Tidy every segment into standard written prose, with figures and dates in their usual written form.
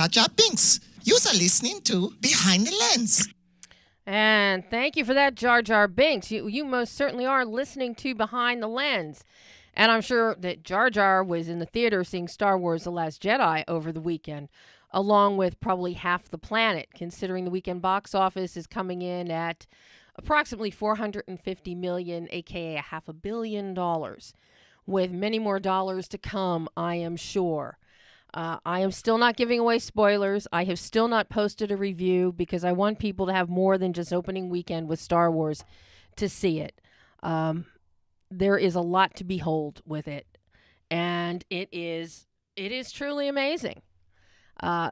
Jar Jar Binks. You are listening to Behind the Lens. And thank you for that, Jar Jar Binks. You most certainly are listening to Behind the Lens. And I'm sure that Jar Jar was in the theater seeing Star Wars The Last Jedi over the weekend, along with probably half the planet, considering the weekend box office is coming in at approximately $450 million, aka $500 million, with many more dollars to come, I am sure. I am still not giving away spoilers. I have still not posted a review because I want people to have more than just opening weekend with Star Wars to see it. There is a lot to behold with it, and it is truly amazing.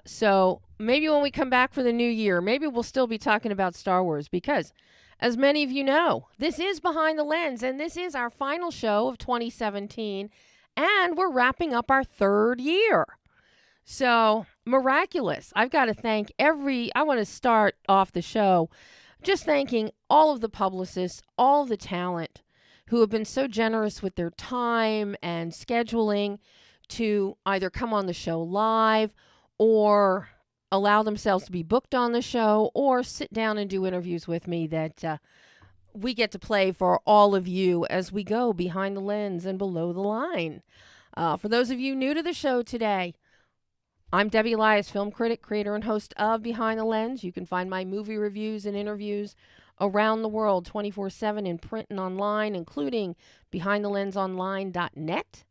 So maybe when we come back for the new year, maybe we'll still be talking about Star Wars because, as many of you know, this is Behind the Lens, and this is our final show of 2017, and we're wrapping up our third year. So miraculous. I've got to thank I want to start off the show just thanking all of the publicists, all of the talent who have been so generous with their time and scheduling to either come on the show live or allow themselves to be booked on the show or sit down and do interviews with me that we get to play for all of you as we go behind the lens and below the line. For those of you new to the show today, I'm Debbie Elias, film critic, creator, and host of Behind the Lens. You can find my movie reviews and interviews around the world 24/7 in print and online, including behindthelensonline.net.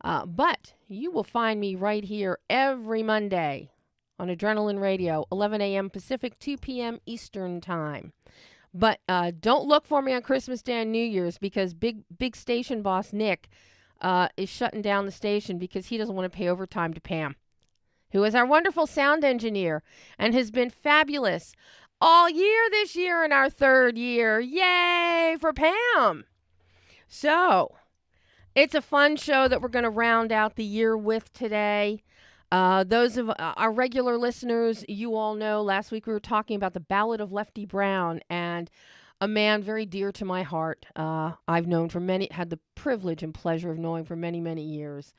But you will find me right here every Monday on Adrenaline Radio, 11 a.m. Pacific, 2 p.m. Eastern Time. But don't look for me on Christmas Day and New Year's because big station boss Nick is shutting down the station because he doesn't want to pay overtime to Pam, who is our wonderful sound engineer and has been fabulous all year this year in our third year. Yay for Pam! So, it's a fun show that we're going to round out the year with today. Those of our regular listeners, you all know last week we were talking about the Ballad of Lefty Brown, and a man very dear to my heart. I've known had the privilege and pleasure of knowing for many, many years.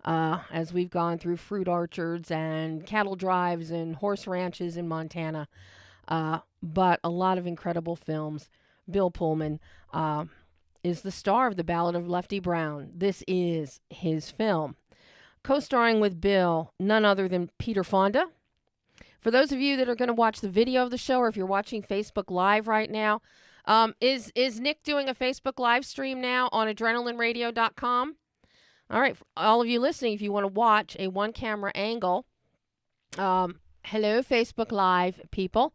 As we've gone through fruit orchards and cattle drives and horse ranches in Montana. But a lot of incredible films. Bill Pullman is the star of the Ballad of Lefty Brown. This is his film. Co-starring with Bill, none other than Peter Fonda. For those of you that are going to watch the video of the show, or if you're watching Facebook Live right now, is Nick doing a Facebook live stream now on adrenalineradio.com? All right, for all of you listening, if you want to watch a one-camera angle, hello, Facebook Live people.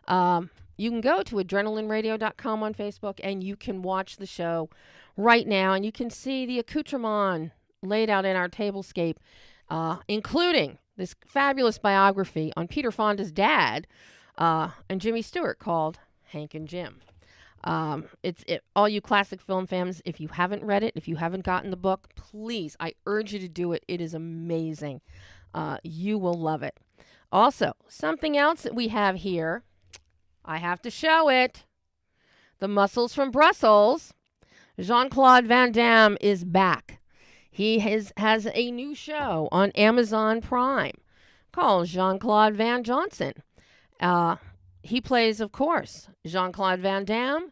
You can go to adrenalineradio.com on Facebook, and you can watch the show right now, and you can see the accoutrement laid out in our tablescape, including this fabulous biography on Peter Fonda's dad and Jimmy Stewart called Hank and Jim. All you classic film fans, if you haven't read it, if you haven't gotten the book, please, I urge you to do it. It is amazing. You will love it. Also, something else that we have here, I have to show it. The Muscles from Brussels. Jean-Claude Van Damme is back. He has a new show on Amazon Prime called Jean-Claude Van Johnson. He plays, of course, Jean-Claude Van Damme,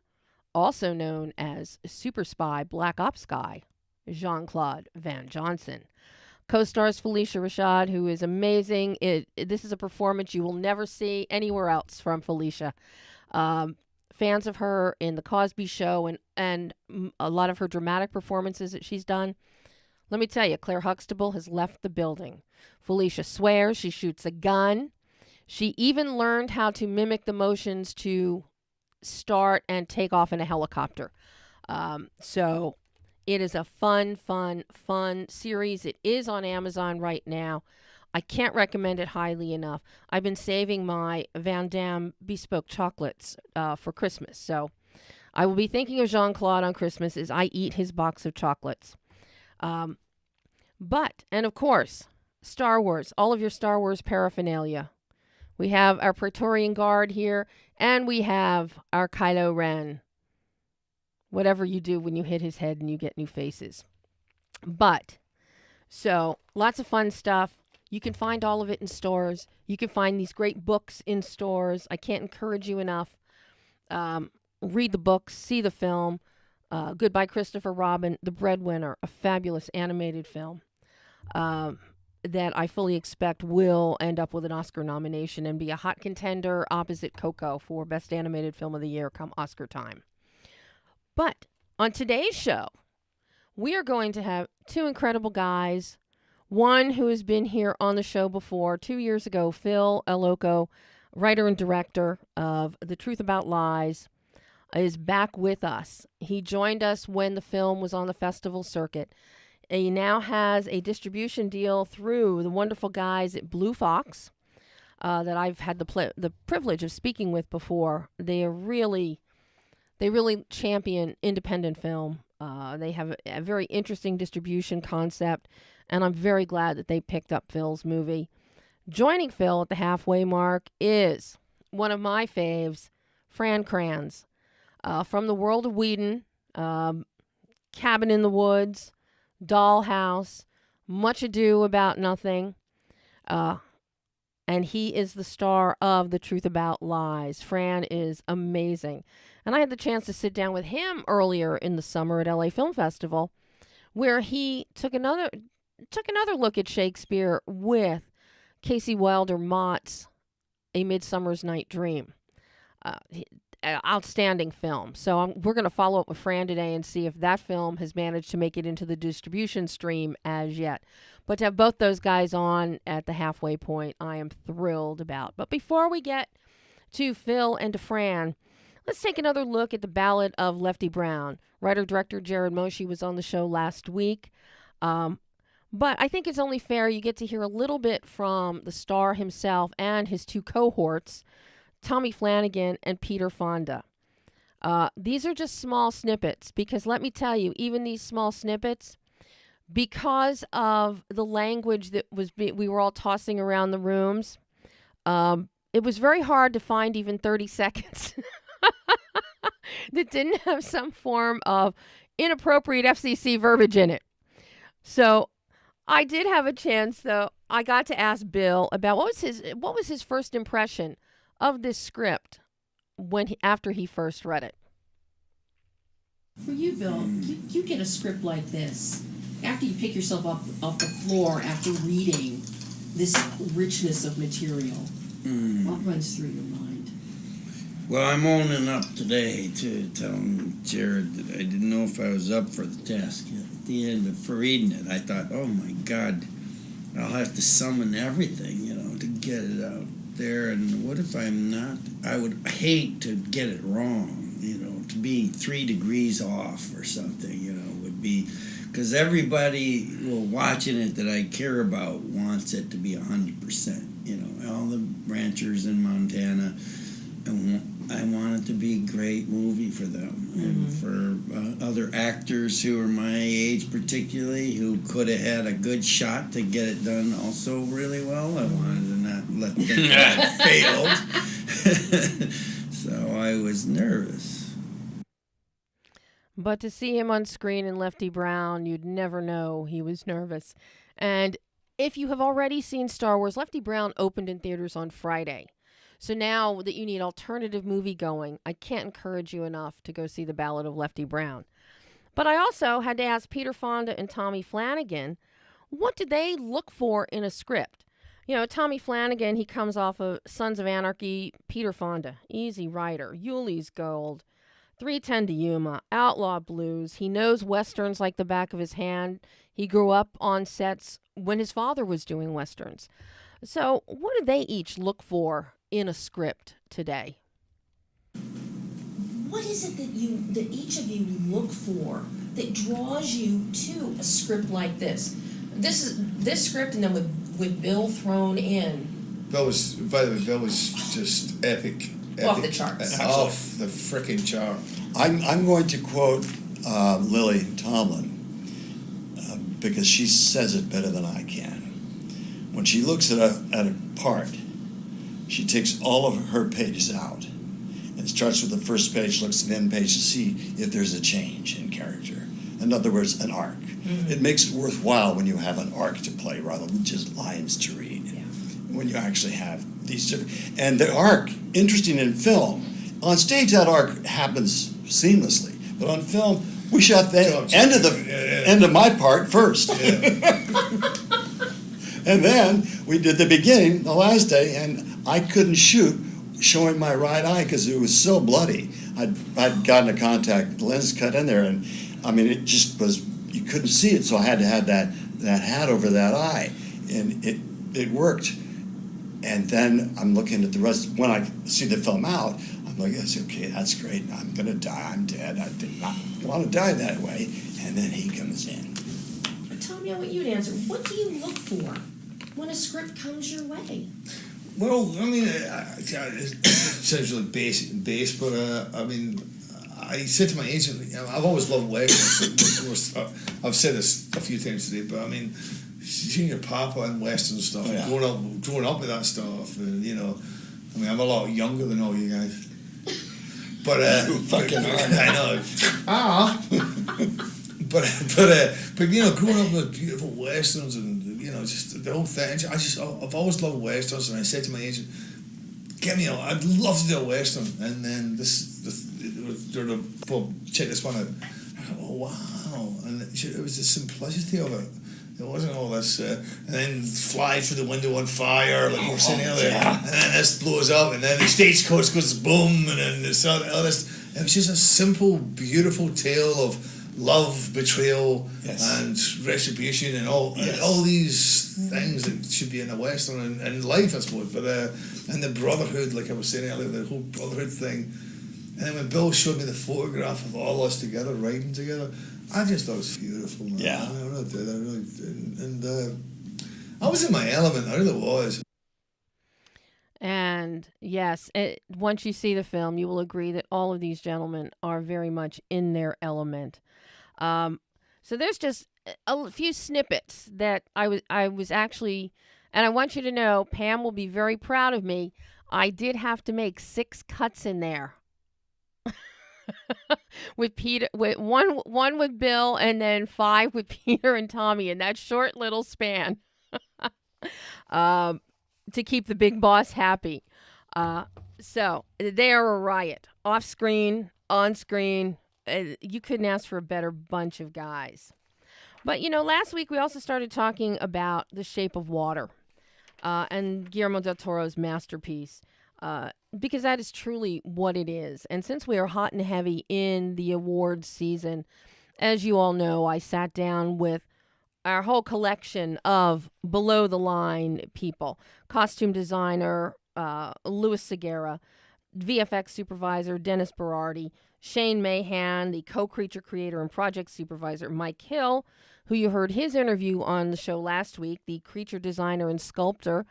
also known as super spy, black ops guy, Jean-Claude Van Johnson. Co-stars Felicia Rashad, who is amazing. This is a performance you will never see anywhere else from Felicia. Fans of her in The Cosby Show and a lot of her dramatic performances that she's done. Let me tell you, Claire Huxtable has left the building. Felicia swears, she shoots a gun. She even learned how to mimic the motions to start and take off in a helicopter. So it is a fun series. It is on Amazon right now. I can't recommend it highly enough. I've been saving my Van Damme bespoke chocolates for Christmas. So I will be thinking of Jean-Claude on Christmas as I eat his box of chocolates. And of course, Star Wars, all of your Star Wars paraphernalia. We have our Praetorian Guard here, and we have our Kylo Ren. Whatever you do when you hit his head and you get new faces. So, lots of fun stuff. You can find all of it in stores. You can find these great books in stores. I can't encourage you enough. Read the books, see the film. Goodbye, Christopher Robin, The Breadwinner, a fabulous animated film that I fully expect will end up with an Oscar nomination and be a hot contender opposite Coco for Best Animated Film of the Year come Oscar time. But on today's show, we are going to have two incredible guys. One who has been here on the show before 2 years ago, PHIL ALLOCCO, writer and director of The Truth About Lies, is back with us. He joined us when the film was on the festival circuit. He now has a distribution deal through the wonderful guys at Blue Fox that I've had the privilege of speaking with before. They really champion independent film. They have a very interesting distribution concept, and I'm very glad that they picked up Phil's movie. Joining Phil at the halfway mark is one of my faves, Fran Kranz, from the world of Whedon, Cabin in the Woods, Dollhouse, Much Ado About Nothing, and he is the star of The Truth About Lies. Fran is amazing. And I had the chance to sit down with him earlier in the summer at LA Film Festival, where he took another look at Shakespeare with Casey Wilder Mott's A Midsummer's Night Dream. Outstanding film. So we're going to follow up with Fran today and see if that film has managed to make it into the distribution stream as yet. But to have both those guys on at the halfway point, I am thrilled about. But before we get to Phil and to Fran, let's take another look at the Ballad of Lefty Brown. Writer-director Jared Moshe was on the show last week. But I think it's only fair you get to hear a little bit from the star himself and his two cohorts, Tommy Flanagan and Peter Fonda. These are just small snippets because let me tell you, even these small snippets, because of the language that we were all tossing around the rooms, it was very hard to find even 30 seconds that didn't have some form of inappropriate FCC verbiage in it. So I did have a chance, though. I got to ask Bill about what was his first impression of this script after he first read it. For you, Bill, you get a script like this after you pick yourself up off the floor after reading this richness of material. What runs through your mind? Well, I'm owning up today to telling Jared that I didn't know if I was up for the task. At the end of reading it, I thought, oh my God, I'll have to summon everything, to get it out there. And what if I'm not? I would hate to get it wrong, to be 3 degrees off or something, would be, because everybody watching it that I care about wants it to be 100%, all the ranchers in Montana, I want it to be a great movie for them. And for other actors who are my age particularly, who could have had a good shot to get it done also really well, I wanted to not let them get failed. So I was nervous. But to see him on screen in Lefty Brown, you'd never know he was nervous. And if you have already seen Star Wars, Lefty Brown opened in theaters on Friday. So now that you need alternative movie going, I can't encourage you enough to go see The Ballad of Lefty Brown. But I also had to ask Peter Fonda and Tommy Flanagan, what did they look for in a script? Tommy Flanagan, he comes off of Sons of Anarchy. Peter Fonda, Easy Rider, Yuli's Gold, 3:10 to Yuma, Outlaw Blues. He knows Westerns like the back of his hand. He grew up on sets when his father was doing Westerns. So what do they each look for in a script today? What is it that each of you look for that draws you to a script like this? This script, and then with Bill thrown in. Bill was just epic. Off the charts. Off the frickin' chart. I'm going to quote Lily Tomlin because she says it better than I can. When she looks at a part, she takes all of her pages out and starts with the first page, looks at the end page to see if there's a change in character. In other words, an arc. It makes it worthwhile when you have an arc to play rather than just lines to read. Yeah. When you actually have these different... And the arc, interesting in film, on stage that arc happens seamlessly, but on film, we shot the end of my part first. And then we did the beginning the last day, and I couldn't shoot showing my right eye because it was so bloody. I'd gotten a contact lens cut in there, and I mean, it just was, you couldn't see it, so I had to have that hat over that eye, and it worked. And then I'm looking at the rest. When I see the film out, I'm like, that's okay, that's great. I'm gonna die. I'm dead. I did not want to die that way. And then he comes in. Tommy, I want you to answer. What do you look for when a script comes your way? Well, I mean, it sounds really base, but I mean, I said to my agent, you know, I've always loved westerns. I've said this a few times today, but I mean, seeing your papa and western stuff, and growing up with that stuff, and you know, I mean, I'm a lot younger than all you guys. But fucking hard. I know. But you know, growing up with beautiful westerns and you know, just the whole thing. I've always loved westerns, and I said to my agent, "Get me out. I'd love to do a western." And then well, check this one out. I go, oh wow! And it was the simplicity of it. It wasn't all this, and then fly through the window on fire, like you were saying earlier, and then this blows up, and then the stagecoach goes boom, and then this all this. It was just a simple, beautiful tale of love, betrayal, and retribution, and all these things that should be in a western and life, I suppose. But and the brotherhood, like I was saying earlier, the whole brotherhood thing. And then when Bill showed me the photograph of all us together, riding together, I just thought it was beautiful, man. Yeah. I really did. I really did. And I was in my element. I really was. And yes, once you see the film, you will agree that all of these gentlemen are very much in their element. So there's just a few snippets that I was actually, and I want you to know, Pam will be very proud of me. I did have to make 6 cuts in there. With Peter, with one with Bill, and then 5 with Peter and Tommy in that short little span, to keep the big boss happy. So they are a riot, off screen, on screen. You couldn't ask for a better bunch of guys. But you know, last week we also started talking about The Shape of Water, and Guillermo del Toro's masterpiece. Because that is truly what it is. And since we are hot and heavy in the awards season, as you all know, I sat down with our whole collection of below-the-line people. Costume designer Louis Segura, VFX supervisor Dennis Berardi, Shane Mahan, the co-creature creator and project supervisor Mike Hill, who you heard his interview on the show last week, the creature designer and sculptor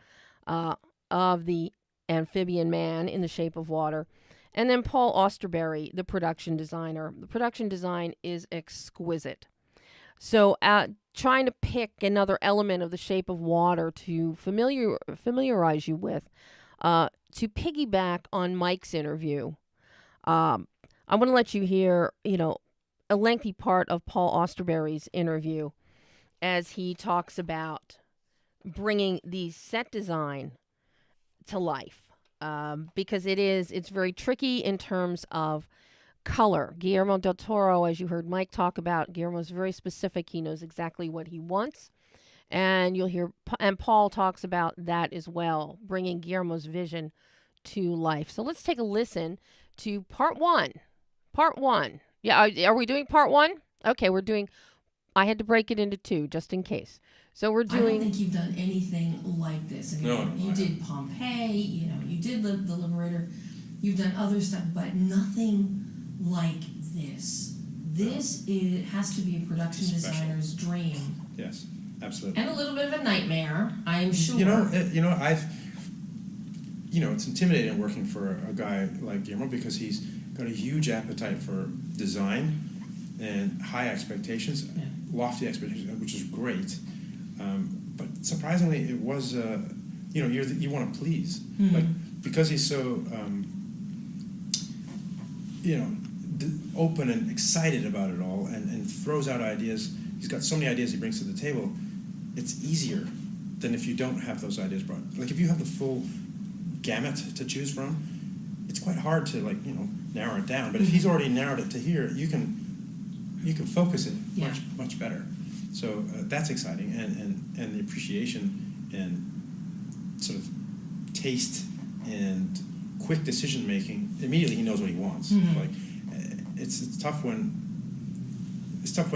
of the Amphibian Man in The Shape of Water, and then Paul Austerberry, the production designer. The production design is exquisite. So trying to pick another element of The Shape of Water to familiarize you with, to piggyback on Mike's interview, I want to let you hear, you know, a lengthy part of Paul Austerberry's interview as he talks about bringing the set design to life, because it's very tricky in terms of color. Guillermo del Toro, as you heard Mike talk about, Guillermo's very specific. He knows exactly what he wants, and you'll hear, and Paul talks about that as well, bringing Guillermo's vision to life. So let's take a listen to part one. Part one. Yeah, are we doing part one? Okay, we're doing. I had to break it into 2 just in case. So we're doing. I don't think you've done anything like this. I mean, you did Pompeii, you know, you did The Liberator, you've done other stuff, but nothing like this. This has to be a production designer's dream. Yes, absolutely. And a little bit of a nightmare, I am sure. It's intimidating working for a guy like Guillermo because he's got a huge appetite for design and high expectations, lofty expectations, which is great. But surprisingly, it was, you want to please. Mm-hmm. Like, because he's so, open and excited about it all and throws out ideas he's got so many ideas he brings to the table. It's easier than if you don't have those ideas brought. Like if you have the full gamut to choose from, it's quite hard to narrow it down. But if he's already narrowed it to here, you can focus it much better. So that's exciting, and the appreciation and sort of taste and quick decision making. Immediately he knows what he wants. Like it's tough when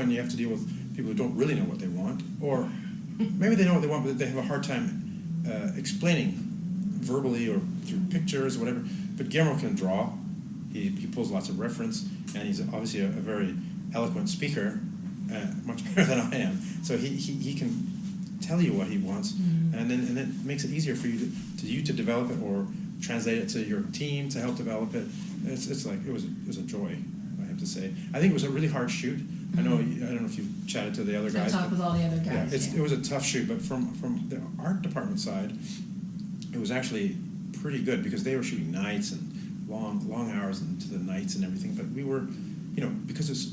you have to deal with people who don't really know what they want, or maybe they know what they want, but they have a hard time explaining verbally or through pictures or whatever. But Guillermo can draw. He pulls lots of reference, and he's obviously a very eloquent speaker, much better than I am. So he can tell you what he wants, and then it makes it easier for you to develop it or translate it to your team to help develop it. It's like it was a joy, I have to say. I think it was a really hard shoot. I don't know if you've chatted to the other guys. Talk with all the other guys. Yeah, it was a tough shoot, but from the art department side, it was actually pretty good because they were shooting nights and long hours into the nights and everything. But we were, because it's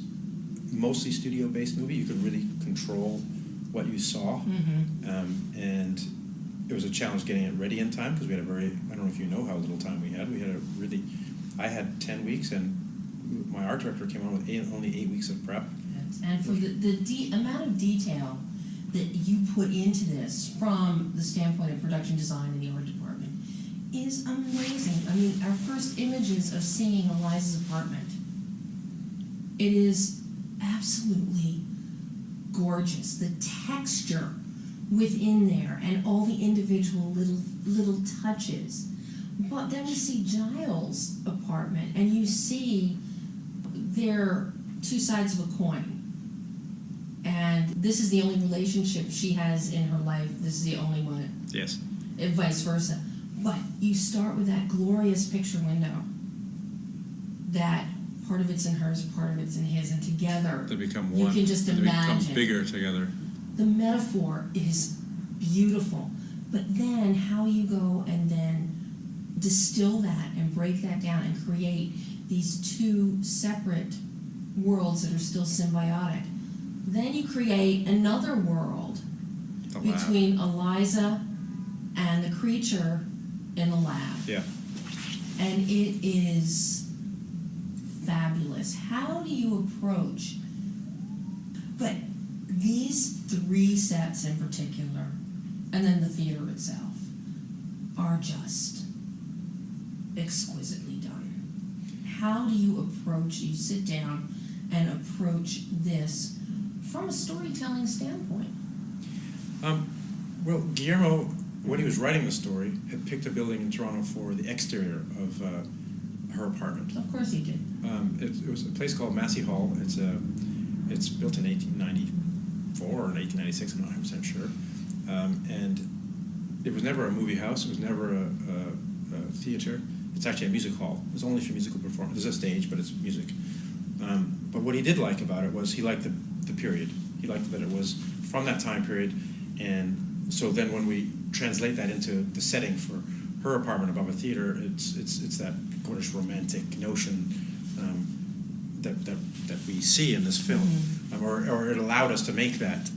mostly studio-based movie, you could really control what you saw, and it was a challenge getting it ready in time because we had I don't know if you know how little time we had. I had 10 weeks, and my art director came on with only 8 weeks of prep. And for the amount of detail that you put into this from the standpoint of production design in the art department is amazing. I mean, our first images of seeing Eliza's apartment, it is absolutely gorgeous. The texture within there and all the individual little touches. But then we see Giles' apartment, and you see they're two sides of a coin. And this is the only relationship she has in her life. This is the only one. Yes. And vice versa. But you start with that glorious picture window. That part of it's in hers, part of it's in his, and together They become you one. can just They imagine. become bigger together. The metaphor is beautiful. But then how you go and then distill that and break that down and create these two separate worlds that are still symbiotic. Then you create another world between Eliza and the creature in the lab. Yeah. And it is fabulous. How do you approach? But these three sets in particular, and then the theater itself, are just exquisitely done. How do you sit down and approach this from a storytelling standpoint? Well, Guillermo, when he was writing the story, had picked a building in Toronto for the exterior of her apartment. Of course he did. It was a place called Massey Hall. It's built in 1894 or 1896, I'm not 100% sure. And it was never a movie house. It was never a theater. It's actually a music hall. It was only for musical performance. There's a stage, but it's music. But what he did like about it was he liked the period. He liked that it was from that time period, and so then when we translate that into the setting for her apartment above a theater, it's that British romantic notion that we see in this film, or it allowed us to make that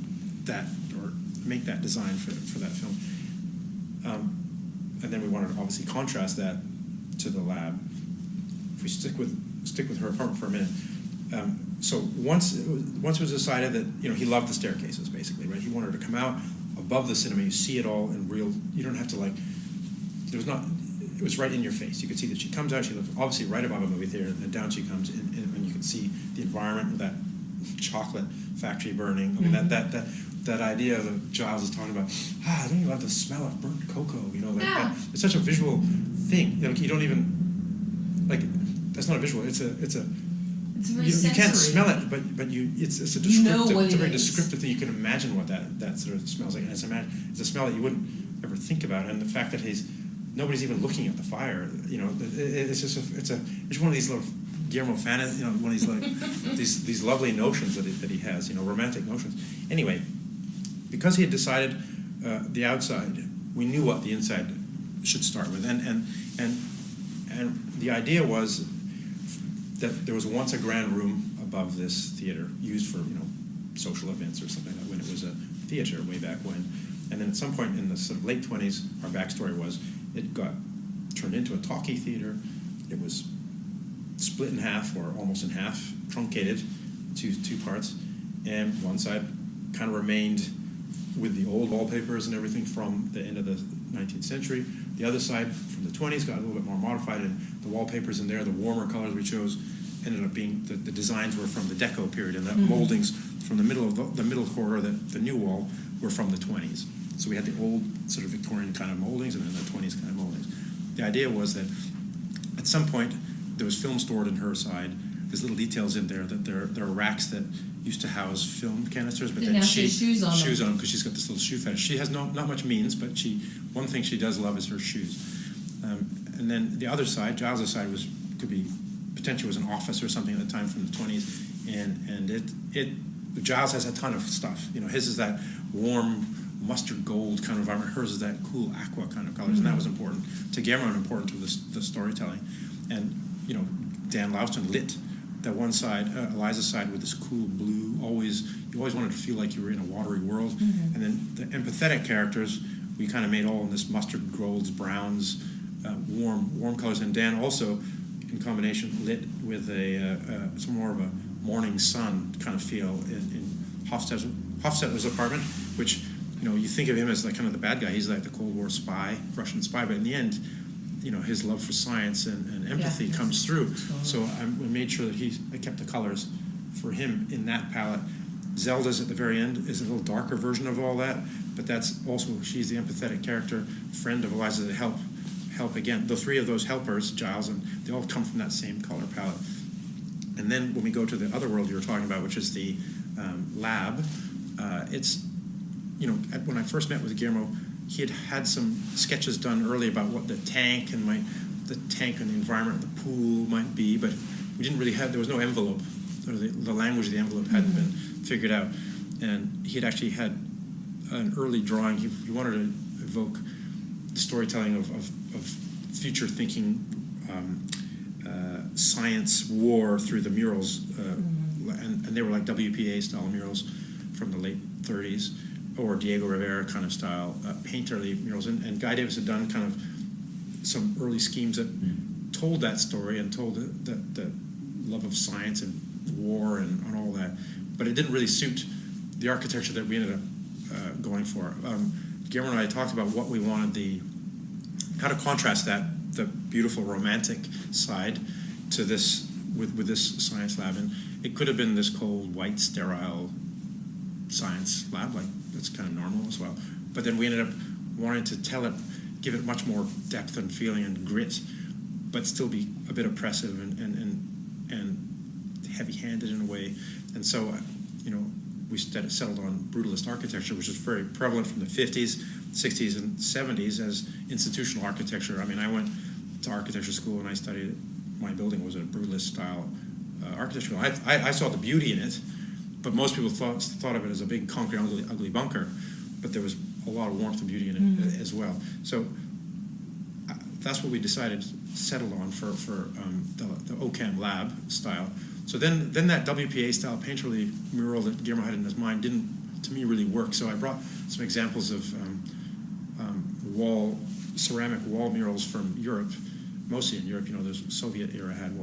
design for that film, and then we wanted to obviously contrast that to the lab. If we stick with her apartment for a minute. So once it was decided that he loved the staircases, basically, right? He wanted her to come out above the cinema. You see it all in real. You don't have to it was right in your face. You could see that she comes out. She lives obviously right above a movie theater, and then down she comes, and you can see the environment with that chocolate factory burning. I mean that idea that Giles is talking about. Don't you love the smell of burnt cocoa? That, it's such a visual thing. You don't even that's not a visual. It's very you can't smell it, but it's a descriptive. It's a very descriptive thing. You can imagine what that sort of smells like, and it's a smell that you wouldn't ever think about. And the fact that nobody's even looking at the fire. It's just it's one of these little Guillermo fantasies. One of these these lovely notions that he has. Romantic notions. Anyway, because he had decided the outside, we knew what the inside should start with, and the idea was that there was once a grand room above this theater used for social events or something like that, when it was a theater way back when. And then at some point in the sort of late 20s, our backstory was it got turned into a talkie theater. It was split in half, or almost in half, truncated to two parts. And one side kind of remained with the old wallpapers and everything from the end of the 19th century. The other side, from the 20s, got a little bit more modified, and the wallpapers in there, the warmer colors we chose, ended up being, the designs were from the Deco period, and the moldings from the middle of the middle corridor, the new wall, were from the 20s. So we had the old sort of Victorian kind of moldings and then the 20s kind of moldings. The idea was that at some point there was film stored in her side. There's little details in there that there are racks that used to house film canisters, but Didn't then have she shoes on them because she's got this little shoe fetish. She has not much means, but one thing she does love is her shoes. And then the other side, Giles' side, potentially was an office or something at the time from the 20s, and Giles has a ton of stuff. His is that warm mustard gold kind of environment. Hers is that cool aqua kind of colors, and that was important to Guillermo and important to the storytelling. And Dan Louston lit that one side, Eliza's side, with this cool blue. You always wanted to feel like you were in a watery world. And then the empathetic characters, we kind of made all in this mustard golds, browns, warm colors. And Dan also, in combination, lit with some more of a morning sun kind of feel in Hofstadter's apartment, which you think of him as like kind of the bad guy. He's like the Cold War spy, Russian spy, but in the end, his love for science and empathy comes through. So we made sure that I kept the colors for him in that palette. Zelda's at the very end is a little darker version of all that, but that's also, she's the empathetic character, friend of Eliza, that help again. The three of those helpers, Giles, and they all come from that same color palette. And then when we go to the other world you were talking about, which is the lab, it's, when I first met with Guillermo, he had some sketches done early about what the tank and the environment of the pool might be, but we didn't really there was no envelope. So the language of the envelope hadn't been figured out. And he had actually had an early drawing. He wanted to evoke the storytelling of future thinking, science war through the murals, and they were like WPA style murals from the late 30s, or Diego Rivera kind of style painterly murals. And Guy Davis had done kind of some early schemes that told that story and told the love of science and war and all that, but it didn't really suit the architecture that we ended up going for. Guillermo and I talked about what we wanted how to contrast the beautiful romantic side to this with this science lab, and it could have been this cold, white, sterile science lab, like that's kind of normal as well. But then we ended up wanting to give it much more depth and feeling and grit, but still be a bit oppressive and heavy-handed in a way. And so, we settled on brutalist architecture, which was very prevalent from the 50s, 60s, and 70s as institutional architecture. I mean, I went to architecture school and I studied. My building was a brutalist style architecture. I saw the beauty in it, but most people thought of it as a big concrete ugly bunker. But there was a lot of warmth and beauty in it as well. So that's what we decided to settle on for the OCAM lab style. So then that WPA style painterly mural that Guillermo had in his mind didn't, to me, really work. So I brought some examples of ceramic wall murals from Europe, mostly in Europe. The Soviet era had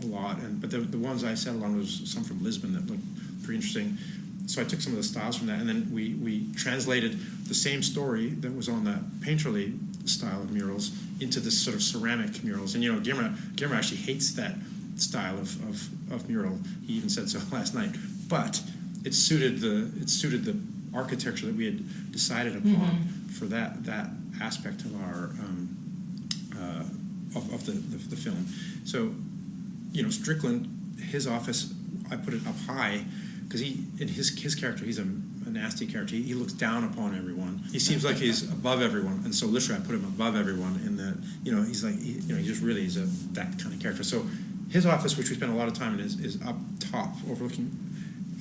a lot, but the ones I settled on was some from Lisbon that looked pretty interesting. So I took some of the styles from that, and then we translated the same story that was on that painterly style of murals into this sort of ceramic murals. And Guillermo actually hates that style of mural. He even said so last night. But it suited the architecture that we had decided upon for that aspect of our of the film. So Strickland, his office, I put it up high because his character, he's a nasty character. He looks down upon everyone. He seems like he's above everyone, and so literally I put him above everyone in that. He's like he just really is that kind of character. So his office, which we spent a lot of time in, is up top, overlooking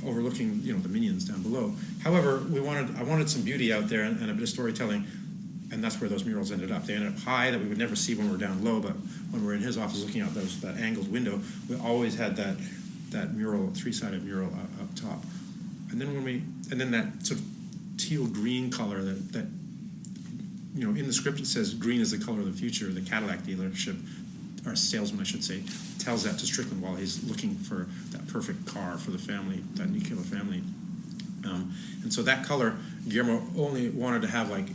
the minions down below. However, I wanted some beauty out there and a bit of storytelling, and that's where those murals ended up. They ended up high that we would never see when we were down low, but when we were in his office looking out that angled window, we always had that mural, three-sided mural up top. and then that sort of teal green color that in the script it says green is the color of the future. The Cadillac dealership, or salesman I should say, tells that to Strickland while he's looking for that perfect car for the family, that nuclear family. And so that color, Guillermo only wanted to have like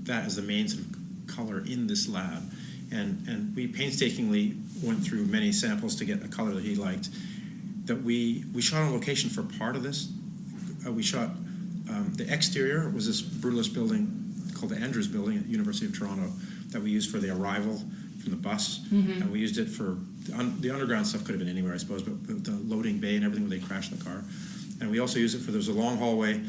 that as the main sort of color in this lab. And we painstakingly went through many samples to get a color that he liked. That we shot on location for part of this. We shot the exterior was this brutalist building called the Andrews Building at the University of Toronto that we used for the arrival from the bus. And we used it for the underground stuff. Could have been anywhere, I suppose, but the loading bay and everything where they crashed the car. And we also used it for, there was a long hallway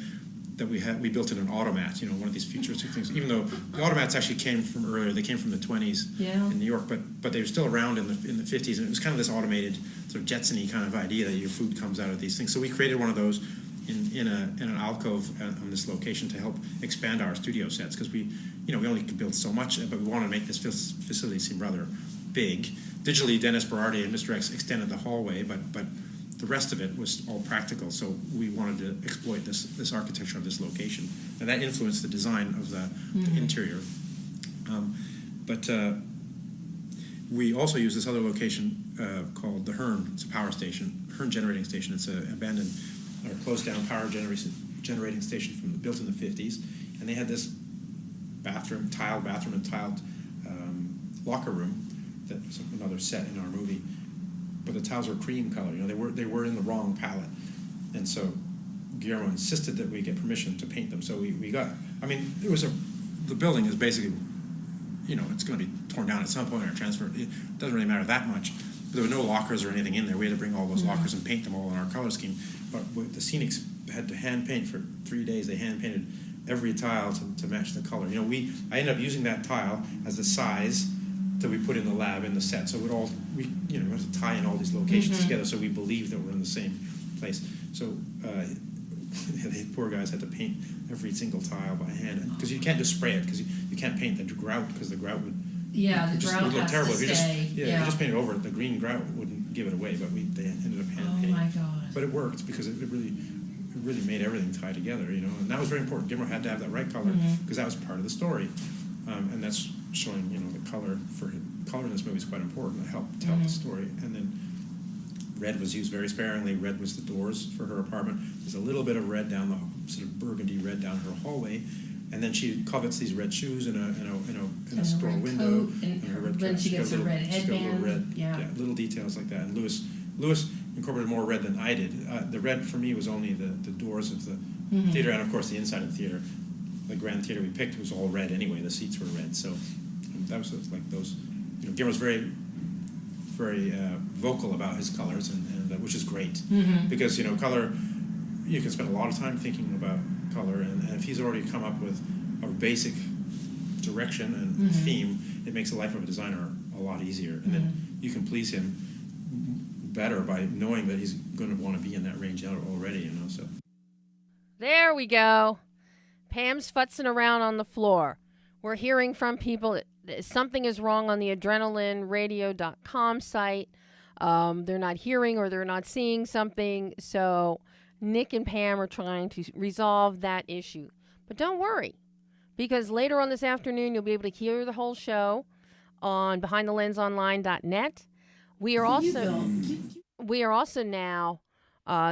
that we built in an automat, one of these futuristic things. Even though the automats actually came from earlier, they came from the 20s in New York, but they were still around in the 50s, and it was kind of this automated sort of Jetson-y kind of idea that your food comes out of these things. So we created one of those in an alcove on this location to help expand our studio sets, because we only could build so much, but we wanted to make this facility seem rather big. Digitally, Dennis Berardi and Mr. X extended the hallway, but the rest of it was all practical, so we wanted to exploit this architecture of this location, and that influenced the design of the interior. But we also use this other location called the Hearn. It's a power station, Hearn generating station. It's an abandoned or closed down power generating station built in the 50s, and they had this tiled bathroom and tiled locker room that was another set in our movie. But the tiles were cream color. They were in the wrong palette, and so Guillermo insisted that we get permission to paint them. So we got. I mean, the building is basically, it's going to be torn down at some point or transferred. It doesn't really matter that much. But there were no lockers or anything in there. We had to bring all those lockers and paint them all in our color scheme. But the Scenics had to hand paint for 3 days. They hand painted every tile to match the color. I ended up using that tile as the size that we put in the lab in the set. So we had to tie in all these locations together so we believed that we're in the same place. So the poor guys had to paint every single tile by hand, because you can't just spray it, because you can't paint the grout, because the grout would grout look has terrible. to If you stay. if you just painted over it, the green grout wouldn't give it away. But they ended up hand painting. Oh my God! But it worked, because it really made everything tie together. And that was very important. Guillermo had to have that right color, because that was part of the story, and that's showing the color in this movie is quite important to help tell the story. And then red was used very sparingly. Red was the doors for her apartment. There's a little bit of red down the sort of burgundy red down her hallway, and then she covets these red shoes in a store window, and her red then cap. she gets a red headband. Little details like that. And Lewis incorporated more red than I did. The red for me was only the doors of the theater, and of course the inside of the theater. The Grand Theater we picked was all red anyway. The seats were red, so that was like those. Guillermo's very, very vocal about his colors, and which is great, because color. You can spend a lot of time thinking about color, and if he's already come up with a basic direction and theme, it makes the life of a designer a lot easier, and then you can please him better by knowing that he's going to want to be in that range already. So there we go. Pam's futzing around on the floor. We're hearing from people that something is wrong on the adrenalineradio.com site. They're not hearing or they're not seeing something. So Nick and Pam are trying to resolve that issue. But don't worry, because later on this afternoon, you'll be able to hear the whole show on behindthelensonline.net. We are also now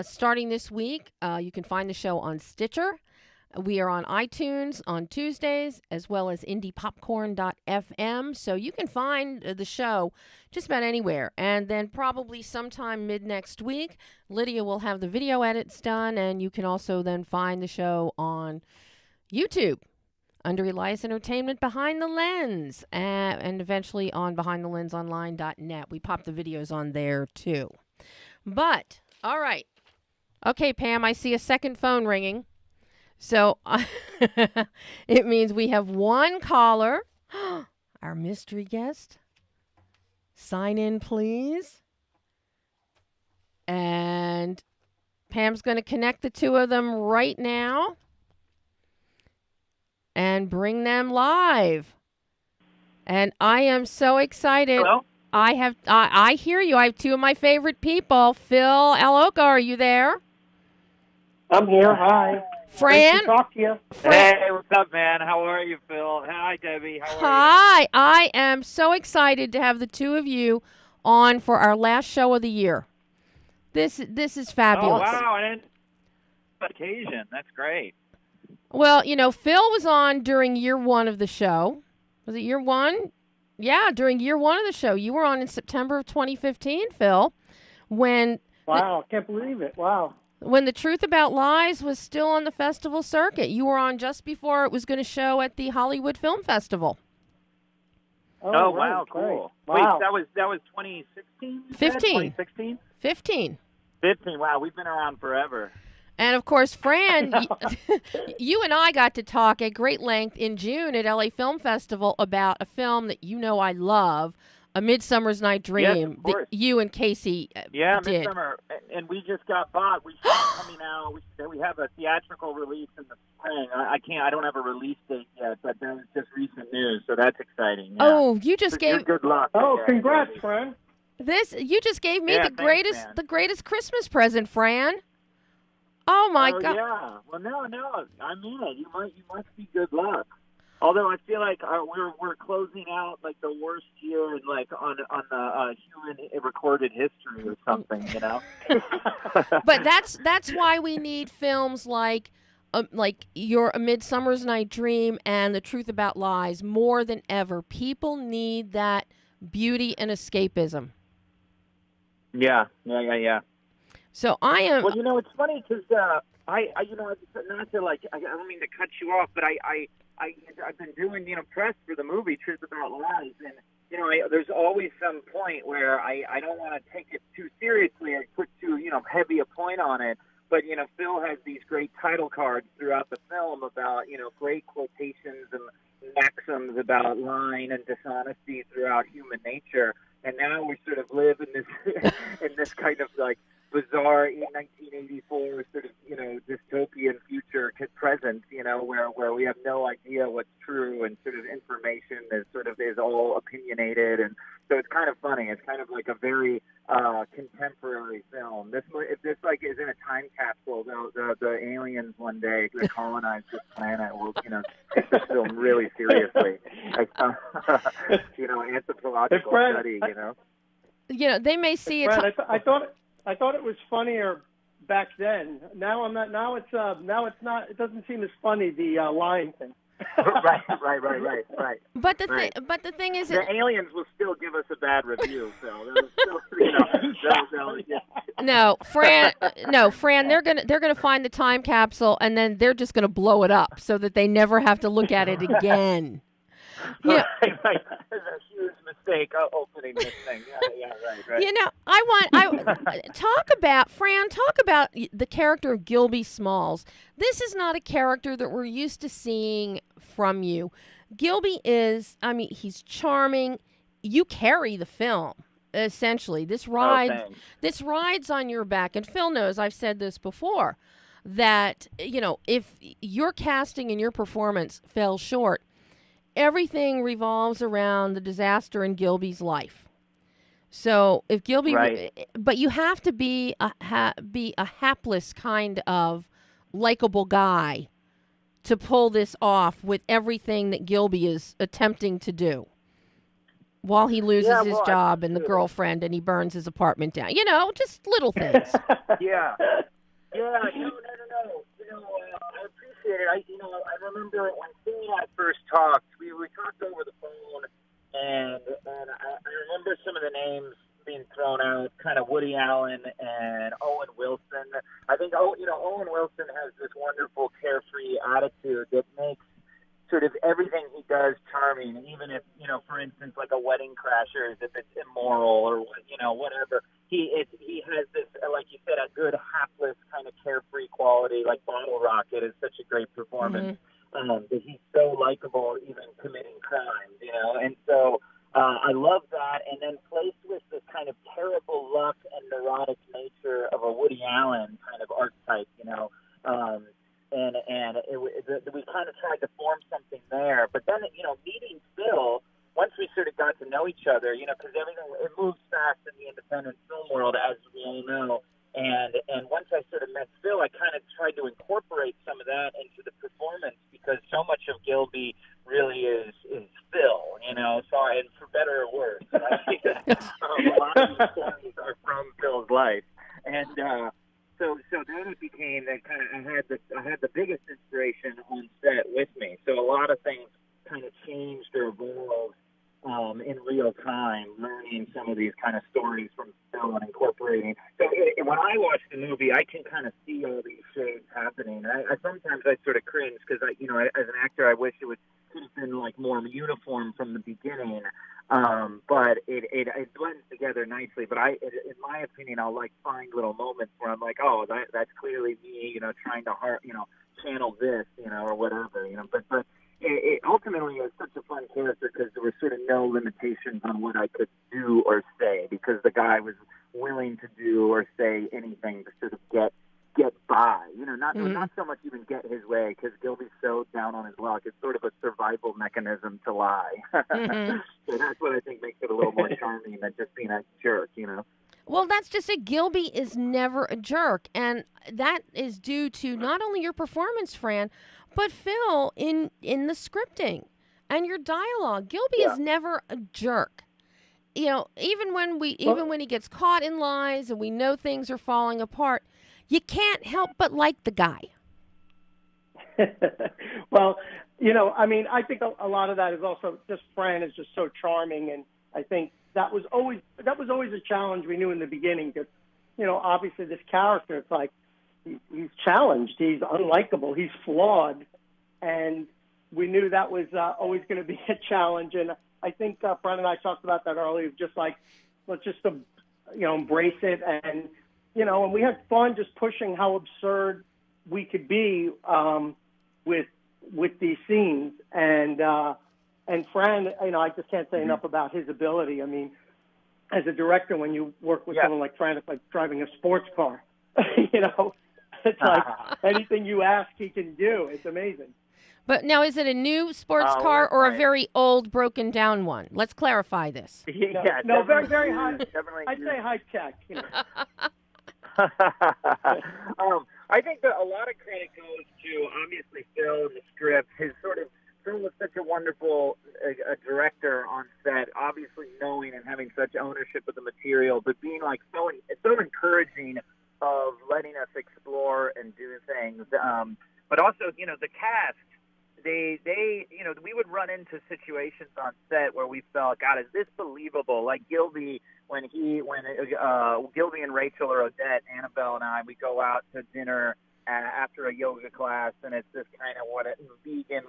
starting this week. You can find the show on Stitcher. We are on iTunes on Tuesdays, as well as indiepopcorn.fm. So you can find the show just about anywhere. And then probably sometime mid-next week, Lydia will have the video edits done, and you can also then find the show on YouTube under Elias Entertainment Behind the Lens, and eventually on behindthelensonline.net. We pop the videos on there too. But, all right. Okay, Pam, I see a second phone ringing. So it means we have one caller, our mystery guest. Sign in, please. And Pam's going to connect the two of them right now and bring them live. And I am so excited. Hello? I hear you. I have two of my favorite people. Phil Allocco, are you there? I'm here. Hi. Fran? Nice to talk to you. Hey, what's up, man? How are you, Phil? Hi, Debbie. How are you? Hi. I am so excited to have the two of you on for our last show of the year. This is Oh, fabulous. wow. I didn't occasion. That's great. Well, Phil was on during year one of the show. Was it year one? Yeah, during year one of the show. You were on in September of 2015, Phil, when Wow, can't believe it. Wow. when The Truth About Lies was still on the festival circuit. You were on just before it was going to show at the Hollywood Film Festival. Oh, right, wow, right. cool. Wow. Wait, that was 2016? 15. 2016? 15. 15. Wow, we've been around forever. And, of course, Fran, you and I got to talk at great length in June at LA Film Festival about a film that I love, A Midsummer's Night Dream, Yes, of that course. you and Casey Yeah, did. Midsummer. And we just got bought. We coming out. We have a theatrical release in the spring. I don't have a release date yet, but that was just recent news, so that's exciting. Yeah. Oh, you just You're gave good luck. Oh, Yeah, congrats, Debbie. friend. you just gave me Yeah, the thanks, man. greatest Christmas present, Fran. Oh my God. Yeah. Well, no. I mean it. You must be good luck. Although I feel like we're closing out like the worst year in like on the human recorded history or something, But that's why we need films like your A Midsummer's Night Dream and The Truth About Lies more than ever. People need that beauty and escapism. Yeah. So I am. Well, it's funny because I not to like I don't mean to cut you off, but I've been doing press for the movie Truth About Lies, and there's always some point where I don't want to take it too seriously or put too heavy a point on it. But Phil has these great title cards throughout the film about great quotations and maxims about lying and dishonesty throughout human nature, and now we sort of live in this in this kind of like bizarre 1984 sort of dystopian future present where we have no idea what's true, and sort of information is all opinionated, and so it's kind of funny. It's kind of like a very contemporary film. If this like is in a time capsule, the aliens one day that colonize this planet will take this film really seriously. Anthropological study. They may see it. Fred, I thought it was funnier back then. Now I'm not. Now it's not. It doesn't seem as funny, the lying thing. Right. But the thing is, the aliens will still give us a bad review, Phil. No, Fran. They're gonna find the time capsule, and then they're just gonna blow it up so that they never have to look at it again. Right. It's a huge mistake opening this thing. Yeah, right. I talk about the character of Gilby Smalls. This is not a character that we're used to seeing from you. Gilby he's charming. You carry the film, essentially. This rides on your back. And Phil knows, I've said this before, that, if your casting and your performance fell short, everything revolves around the disaster in Gilby's life. So if Gilby, but you have to be a hapless kind of likable guy to pull this off with everything that Gilby is attempting to do, while he loses his job and the girlfriend, and he burns his apartment down. Just little things. Yeah. No. I appreciate it. I remember when Phil and I first talked, we talked over the phone, and I remember some of the names being thrown out, kind of Woody Allen and Owen Wilson. I think, Owen Wilson has this wonderful carefree attitude that makes sort of everything he does charming, even if, for instance, like a Wedding Crashers, if it's immoral or, whatever. He has this, like you said, a good hapless kind of carefree quality, like Bottle Rocket is such a great performance. That he's so likable, even committing crimes, and so I love that. And then placed with this kind of terrible luck and neurotic nature of a Woody Allen kind of archetype, we kind of tried to form something there. But then, meeting Phil, once we sort of got to know each other, because everything, it moves fast in the independent film world, as we all know. And once I sort of met Phil, I kind of tried to incorporate some of that into the performance because so much of Gilby really is Phil, you know. So, and for better or worse, right? A lot of these stories are from Phil's life, and so then it became that kind of I had the biggest inspiration on set with me. So a lot of things kind of changed or evolved in real time, learning some of these kind of stories from Phil and incorporating. So when I watch the movie, I can kind of see all these shades happening. I sometimes I sort of cringe because as an actor, I wish it could have been like more uniform from the beginning. But it blends together nicely. But in my opinion, I'll like find little moments where I'm like, oh, that's clearly me, you know, trying to channel this, you know, or whatever, you know. But it ultimately is such a fun character because there were sort of no limitations on what I could do or say because the guy was willing to do or say anything to sort of get by, you know, not so much even get his way because Gilby's so down on his luck. It's sort of a survival mechanism to lie. So that's what I think makes it a little more charming than just being a jerk, you know. Well, that's just it. Gilby is never a jerk, and that is due to not only your performance, Fran, but Phil in the scripting and your dialogue. Gilby is never a jerk. You know, even when he gets caught in lies and we know things are falling apart, you can't help but like the guy. Well, you know, I mean, I think a lot of that is also just Fran is just so charming, and I think that was always a challenge we knew in the beginning because, you know, obviously this character, it's like he's challenged, he's unlikable, he's flawed, and we knew that was always going to be a challenge. And I think Fran and I talked about that earlier, just like let's just embrace it, and you know, and we had fun just pushing how absurd we could be with these scenes. And Fran, you know, I just can't say enough about his ability. I mean, as a director, when you work with someone like Fran, it's like driving a sports car. You know, it's like anything you ask, he can do. It's amazing. But now, is it a new sports car or a very old, broken down one? Let's clarify this. No, very, very high. I'd say high tech. You know. I think that a lot of credit goes to obviously Phil and the script. Phil was such a wonderful director on set, obviously knowing and having such ownership of the material, but being like so encouraging of letting us explore and do things. But also, you know, the cast, they you know, we would run into situations on set where we felt, God, is this believable? Like Gilby, when Gilby and Rachel or Odette, Annabelle and I, we go out to dinner after a yoga class, and it's this kind of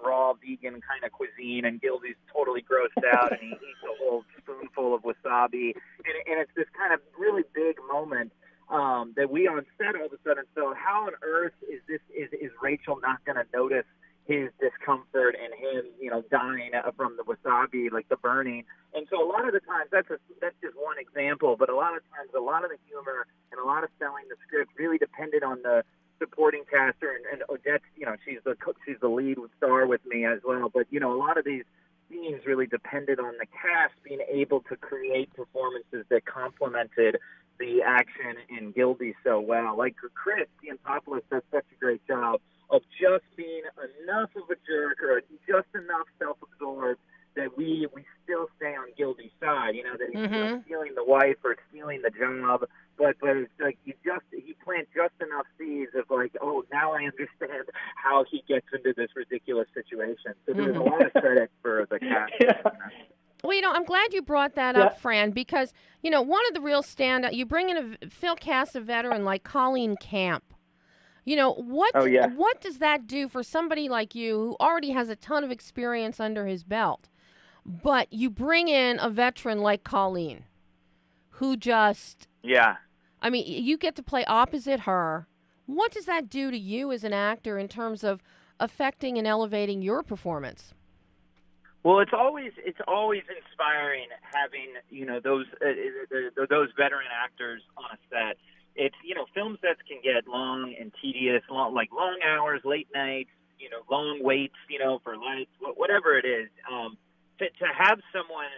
raw vegan kind of cuisine, and Gilby's totally grossed out, and he eats a whole spoonful of wasabi, and it's this kind of really big moment that we on set all of a sudden felt, how on earth is Rachel not going to notice his discomfort and him, you know, dying from the wasabi, like the burning. And so a lot of the times, that's just one example, but a lot of times, a lot of the humor and a lot of selling the script really depended on the supporting caster, and Odette, you know, she's the lead star with me as well. But, you know, a lot of these scenes really depended on the cast being able to create performances that complemented the action in Gilby so well. Like Chris Iantopoulos does such a great job of just being enough of a jerk or just enough self-absorbed that we still stay on Gilby's side, you know, that he's not stealing the wife or stealing the job, but it's like he plants just enough seeds of like, oh, now I understand how he gets into this ridiculous situation. So there's a lot of credit for the cast. You know? Well, you know, I'm glad you brought that up, Fran, because, you know, one of the real standout, you bring in Phil casts a veteran like Colleen Camp. You know, what does that do for somebody like you who already has a ton of experience under his belt? But you bring in a veteran like Colleen, who just... Yeah. I mean, you get to play opposite her. What does that do to you as an actor in terms of affecting and elevating your performance? Well, it's always inspiring having, you know, those veteran actors on a set. It's, you know, film sets can get long and tedious, long hours, late nights, you know, long waits, you know, for lights, whatever it is. To have someone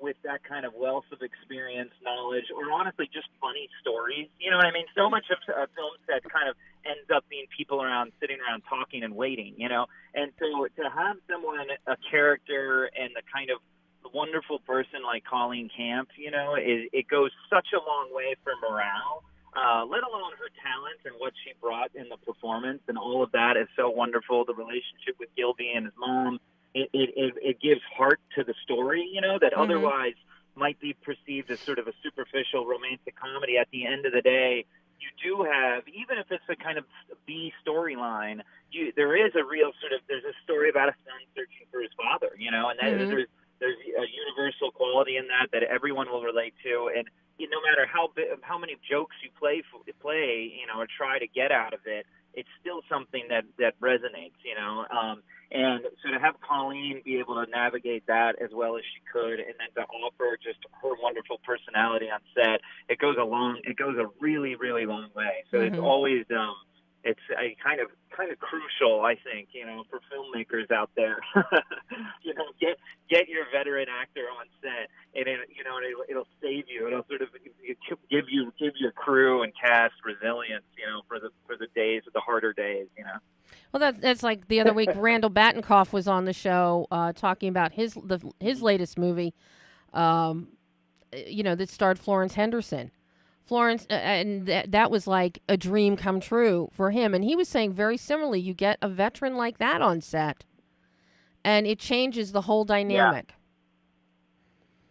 with that kind of wealth of experience, knowledge, or honestly just funny stories. You know what I mean? So much of a film set kind of ends up being people sitting around talking and waiting, you know? And so to have someone, a character, and the kind of wonderful person like Colleen Camp, you know, it goes such a long way for morale, let alone her talent and what she brought in the performance, and all of that is so wonderful. The relationship with Gilby and his mom, it gives heart to the story, you know, that otherwise might be perceived as sort of a superficial romantic comedy. At the end of the day, you do have, even if it's a kind of B storyline, there is a real there's a story about a son searching for his father, you know, and there's a universal quality in that everyone will relate to, and no matter how many jokes you play, you know, or try to get out of it, it's still something that resonates, you know. And so to have Colleen be able to navigate that as well as she could, and then to offer just her wonderful personality on set, it goes a really, really long way. So it's always it's a kind of crucial, I think, you know, for filmmakers out there. You know, get your veteran actor on set, and it'll save you. It'll sort of give your crew and cast resilience, you know, for the days, the harder days, you know. Well, that's like the other week. Randall Battenkoff was on the show talking about his latest movie, you know, that starred Florence Henderson. Florence, and that was like a dream come true for him. And he was saying very similarly, you get a veteran like that on set, and it changes the whole dynamic.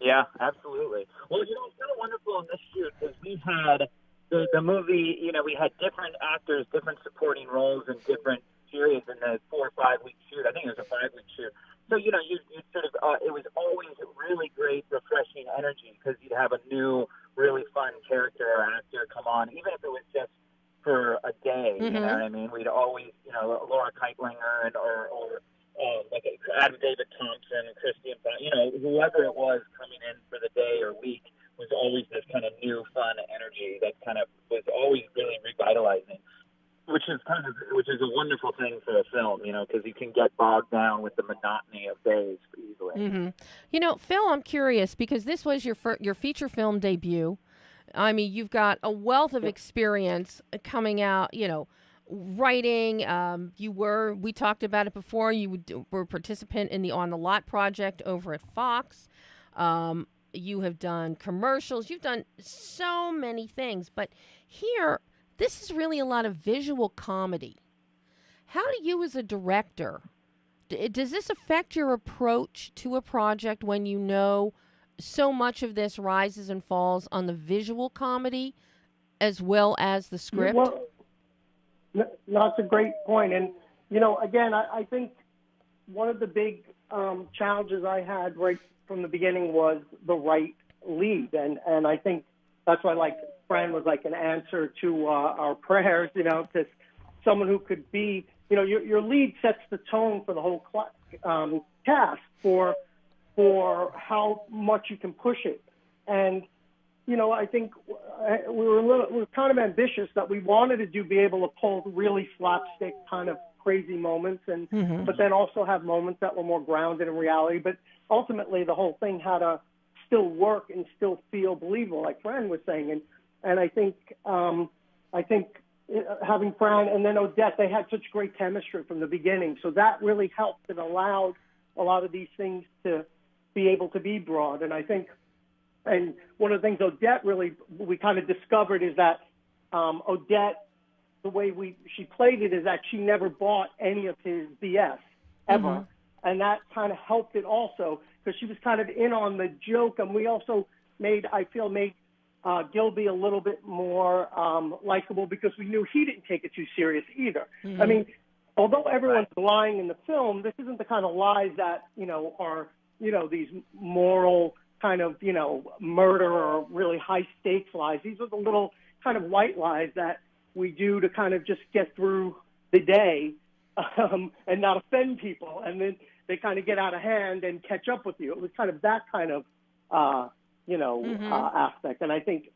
Yeah, absolutely. Well, you know, it's kind of wonderful in this shoot because we had the movie, you know, we had different actors, different supporting roles in different periods in the 4 or 5 week shoot. I think it was a 5 week shoot. So, you know, you sort of, it was always really great, refreshing energy because you'd have a new, really fun character or actor come on, even if it was just for a day, you know what I mean? We'd always, you know, Laura Keitlinger or like Adam David Thompson and Christian, you know, whoever it was coming in for the day or week was always this kind of new, fun energy that kind of was always really revitalizing. Which is a wonderful thing for a film, you know, because you can get bogged down with the monotony of days easily. You know, Phil, I'm curious because this was your feature film debut. I mean, you've got a wealth of experience coming out. You know, writing. We talked about it before. You were a participant in the On the Lot project over at Fox. You have done commercials. You've done so many things, but here. This is really a lot of visual comedy. How do you as a director, does this affect your approach to a project when you know so much of this rises and falls on the visual comedy as well as the script? Well, that's a great point. And, you know, again, I think one of the big challenges I had right from the beginning was the right lead. And I think that's why, like, Fran was like an answer to our prayers, you know, to someone who could be, you know, your lead sets the tone for the whole cast for how much you can push it. And, you know, I think we were kind of ambitious that we wanted to be able to pull really slapstick kind of crazy moments, and but then also have moments that were more grounded in reality. But ultimately, the whole thing had to still work and still feel believable, like Fran was saying. And I think having Fran and then Odette, they had such great chemistry from the beginning. So that really helped and allowed a lot of these things to be able to be broad. And I think, and one of the things Odette we kind of discovered is that Odette, the way she played it is that she never bought any of his BS ever. And that kind of helped it also because she was kind of in on the joke. And we also made Gilby a little bit more likable because we knew he didn't take it too serious either. I mean, although everyone's lying in the film, this isn't the kind of lies that, you know, are, you know, these moral kind of, you know, murder or really high stakes lies. These are the little kind of white lies that we do to kind of just get through the day and not offend people. And then they kind of get out of hand and catch up with you. It was kind of that kind of aspect. And I think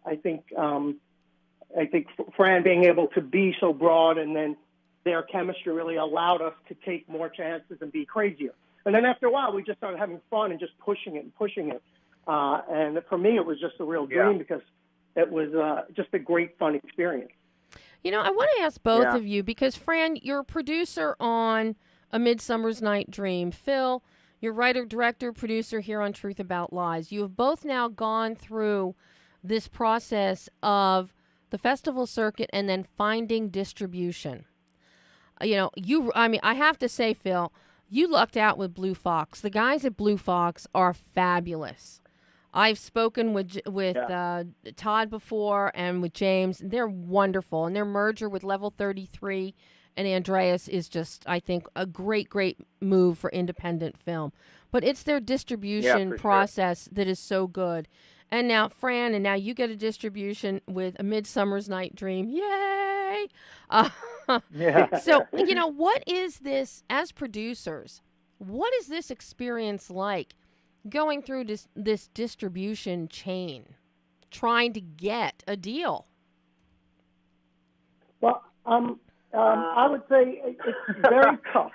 Fran being able to be so broad and then their chemistry really allowed us to take more chances and be crazier. And then after a while, we just started having fun and just pushing it. And for me, it was just a real dream because it was just a great, fun experience. You know, I want to ask both of you because, Fran, you're a producer on A Midsummer's Night Dream. Phil, you're writer, director, producer here on Truth About Lies. You have both now gone through this process of the festival circuit and then finding distribution. You know, I have to say, Phil, you lucked out with Blue Fox. The guys at Blue Fox are fabulous. I've spoken with Todd before and with James. They're wonderful. And their merger with Level 33 and Andreas is just, I think, a great, great move for independent film. But it's their distribution process that is so good. And now, Fran, and now you get a distribution with A Midsummer's Night Dream. Yay! So, you know, what is this, as producers, what is this experience like? Going through this distribution chain, trying to get a deal? Well, I would say it's very tough.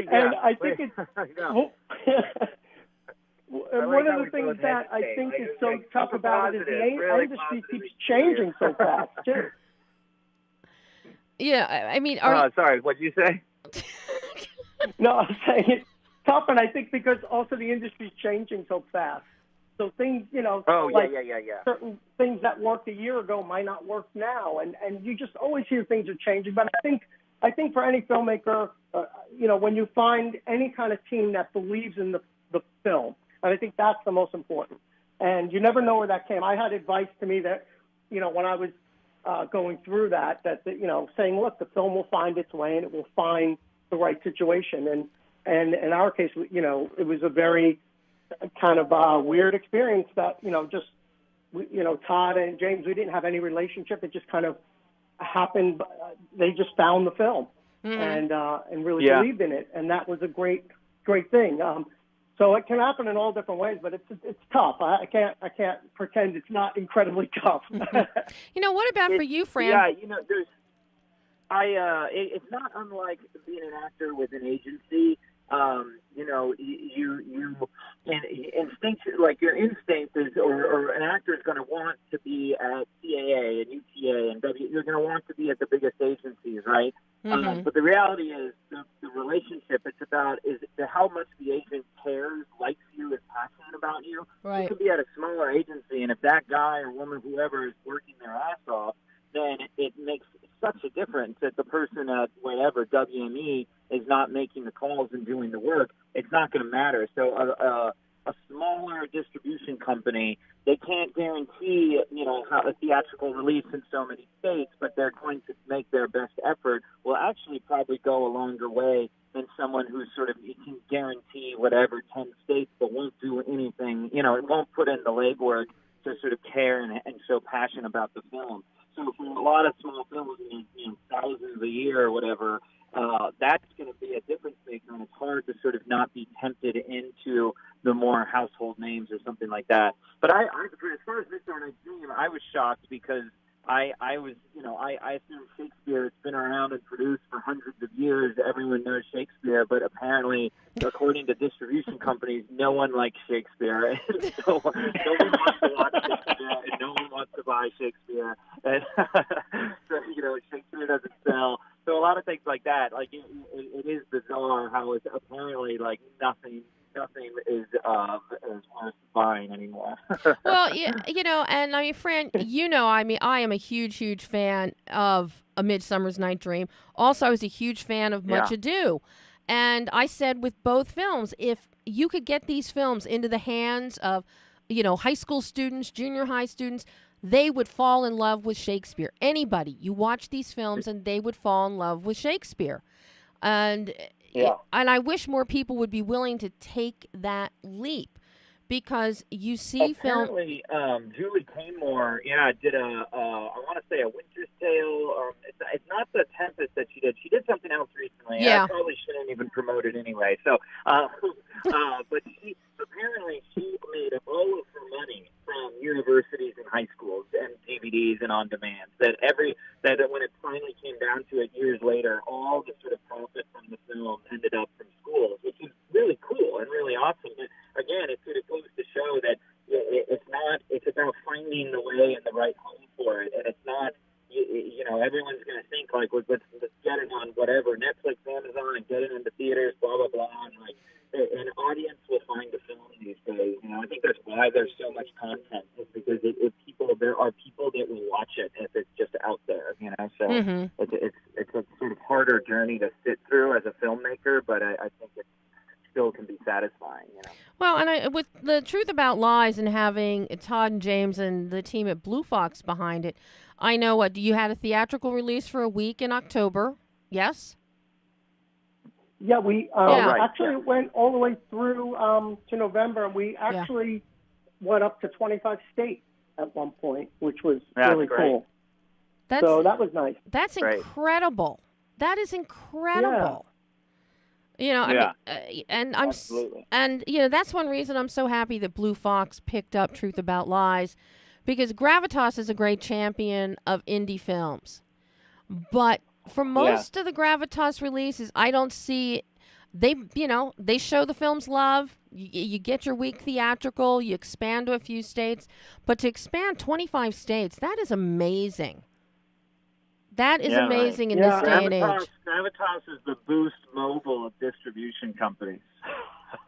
And I think it's one of the things that I think is so tough about it is the industry keeps changing so fast, too. Yeah, I mean... sorry, what did you say? No, I'm saying it's tough, and I think because also the industry's changing so fast. So things, you know, certain things that worked a year ago might not work now, and you just always hear things are changing. But I think for any filmmaker, you know, when you find any kind of team that believes in the film, and I think that's the most important. And you never know where that came. I had advice to me that, you know, when I was going through that, you know, saying, look, the film will find its way and it will find the right situation. And in our case, you know, it was a very kind of weird experience that, you know, just, you know, Todd and James, we didn't have any relationship. It just kind of happened. They just found the film and really believed in it. And that was a great thing. So it can happen in all different ways, but it's tough. I can't pretend it's not incredibly tough. You know, what about for you, Fran? Yeah, you know, it's not unlike being an actor with an agency. You know, you instinct, like your instinct is, or an actor is going to want to be at CAA and UTA and you're going to want to be at the biggest agencies, right? Mm-hmm. But the reality is the relationship it's about is how much the agent cares, likes you, is passionate about you. Right. You could be at a smaller agency, and if that guy or woman, whoever, is working their ass off, then it makes such a difference that the person at whatever WME is not making the calls and doing the work. It's not going to matter. So a smaller distribution company, they can't guarantee, you know, a theatrical release in so many states, but they're going to make their best effort. Will actually probably go a longer way than someone who's sort of, you can guarantee whatever 10 states, but won't do anything. You know, it won't put in the legwork to sort of care and so passionate about the film. So for a lot of small films, you know, thousands a year or whatever, that's going to be a difference maker, and it's hard to sort of not be tempted into the more household names or something like that. But as far as Midsummer Night's Dream, I was shocked because I was, you know, I assume Shakespeare, it's been around and produced for hundreds of years. Everyone knows Shakespeare, but apparently, according to distribution companies, no one likes Shakespeare. And no one wants to watch Shakespeare, and no one wants to buy Shakespeare. And so, you know, Shakespeare doesn't sell. So a lot of things like that. Like, it is bizarre how it's apparently, like, nothing is worth buying anymore. Well, you know, and I mean, Fran, you know, I mean, I am a huge, huge fan of A Midsummer's Night Dream. Also, I was a huge fan of Much Ado. And I said with both films, if you could get these films into the hands of, you know, high school students, junior high students, they would fall in love with Shakespeare. Anybody, you watch these films and they would fall in love with Shakespeare. And I wish more people would be willing to take that leap, because you see apparently, Julie Taymor, did I want to say a Winter's Tale. It's not The Tempest that she did. She did something else recently. Yeah. I probably shouldn't even promote it anyway. So, but apparently she made a bowl of her money from universities and high schools and DVDs and on demand. That when it finally came down to it years later, all the sort of profit from the film ended up from schools, which is really cool and really awesome. about finding the way and the right home for it. And it's not, everyone's going to think like, let's get it on whatever, Netflix, Amazon, and get it into theaters, blah, blah, blah. And like, an audience will find a film these days. I think that's why there's so much content, is because there are people that will watch it if it's just out there, So it's a sort of harder journey to sit through as a filmmaker, but I think it still can be satisfying, Well, and with the Truth About Lies and having Todd and James and the team at Blue Fox behind it, I know you had a theatrical release for a week in October, yes? Yeah, we actually went all the way through to November, and we actually went up to 25 states at one point, which was really cool. So that was nice. That's incredible. That is incredible. Yeah. That's one reason I'm so happy that Blue Fox picked up Truth About Lies, because Gravitas is a great champion of indie films. But for most of the Gravitas releases, I don't see they show the film's love. You get your week theatrical, you expand to a few states, but to expand 25 states, that is amazing. That is amazing in this day and age. Gravitas is the Boost Mobile of distribution companies.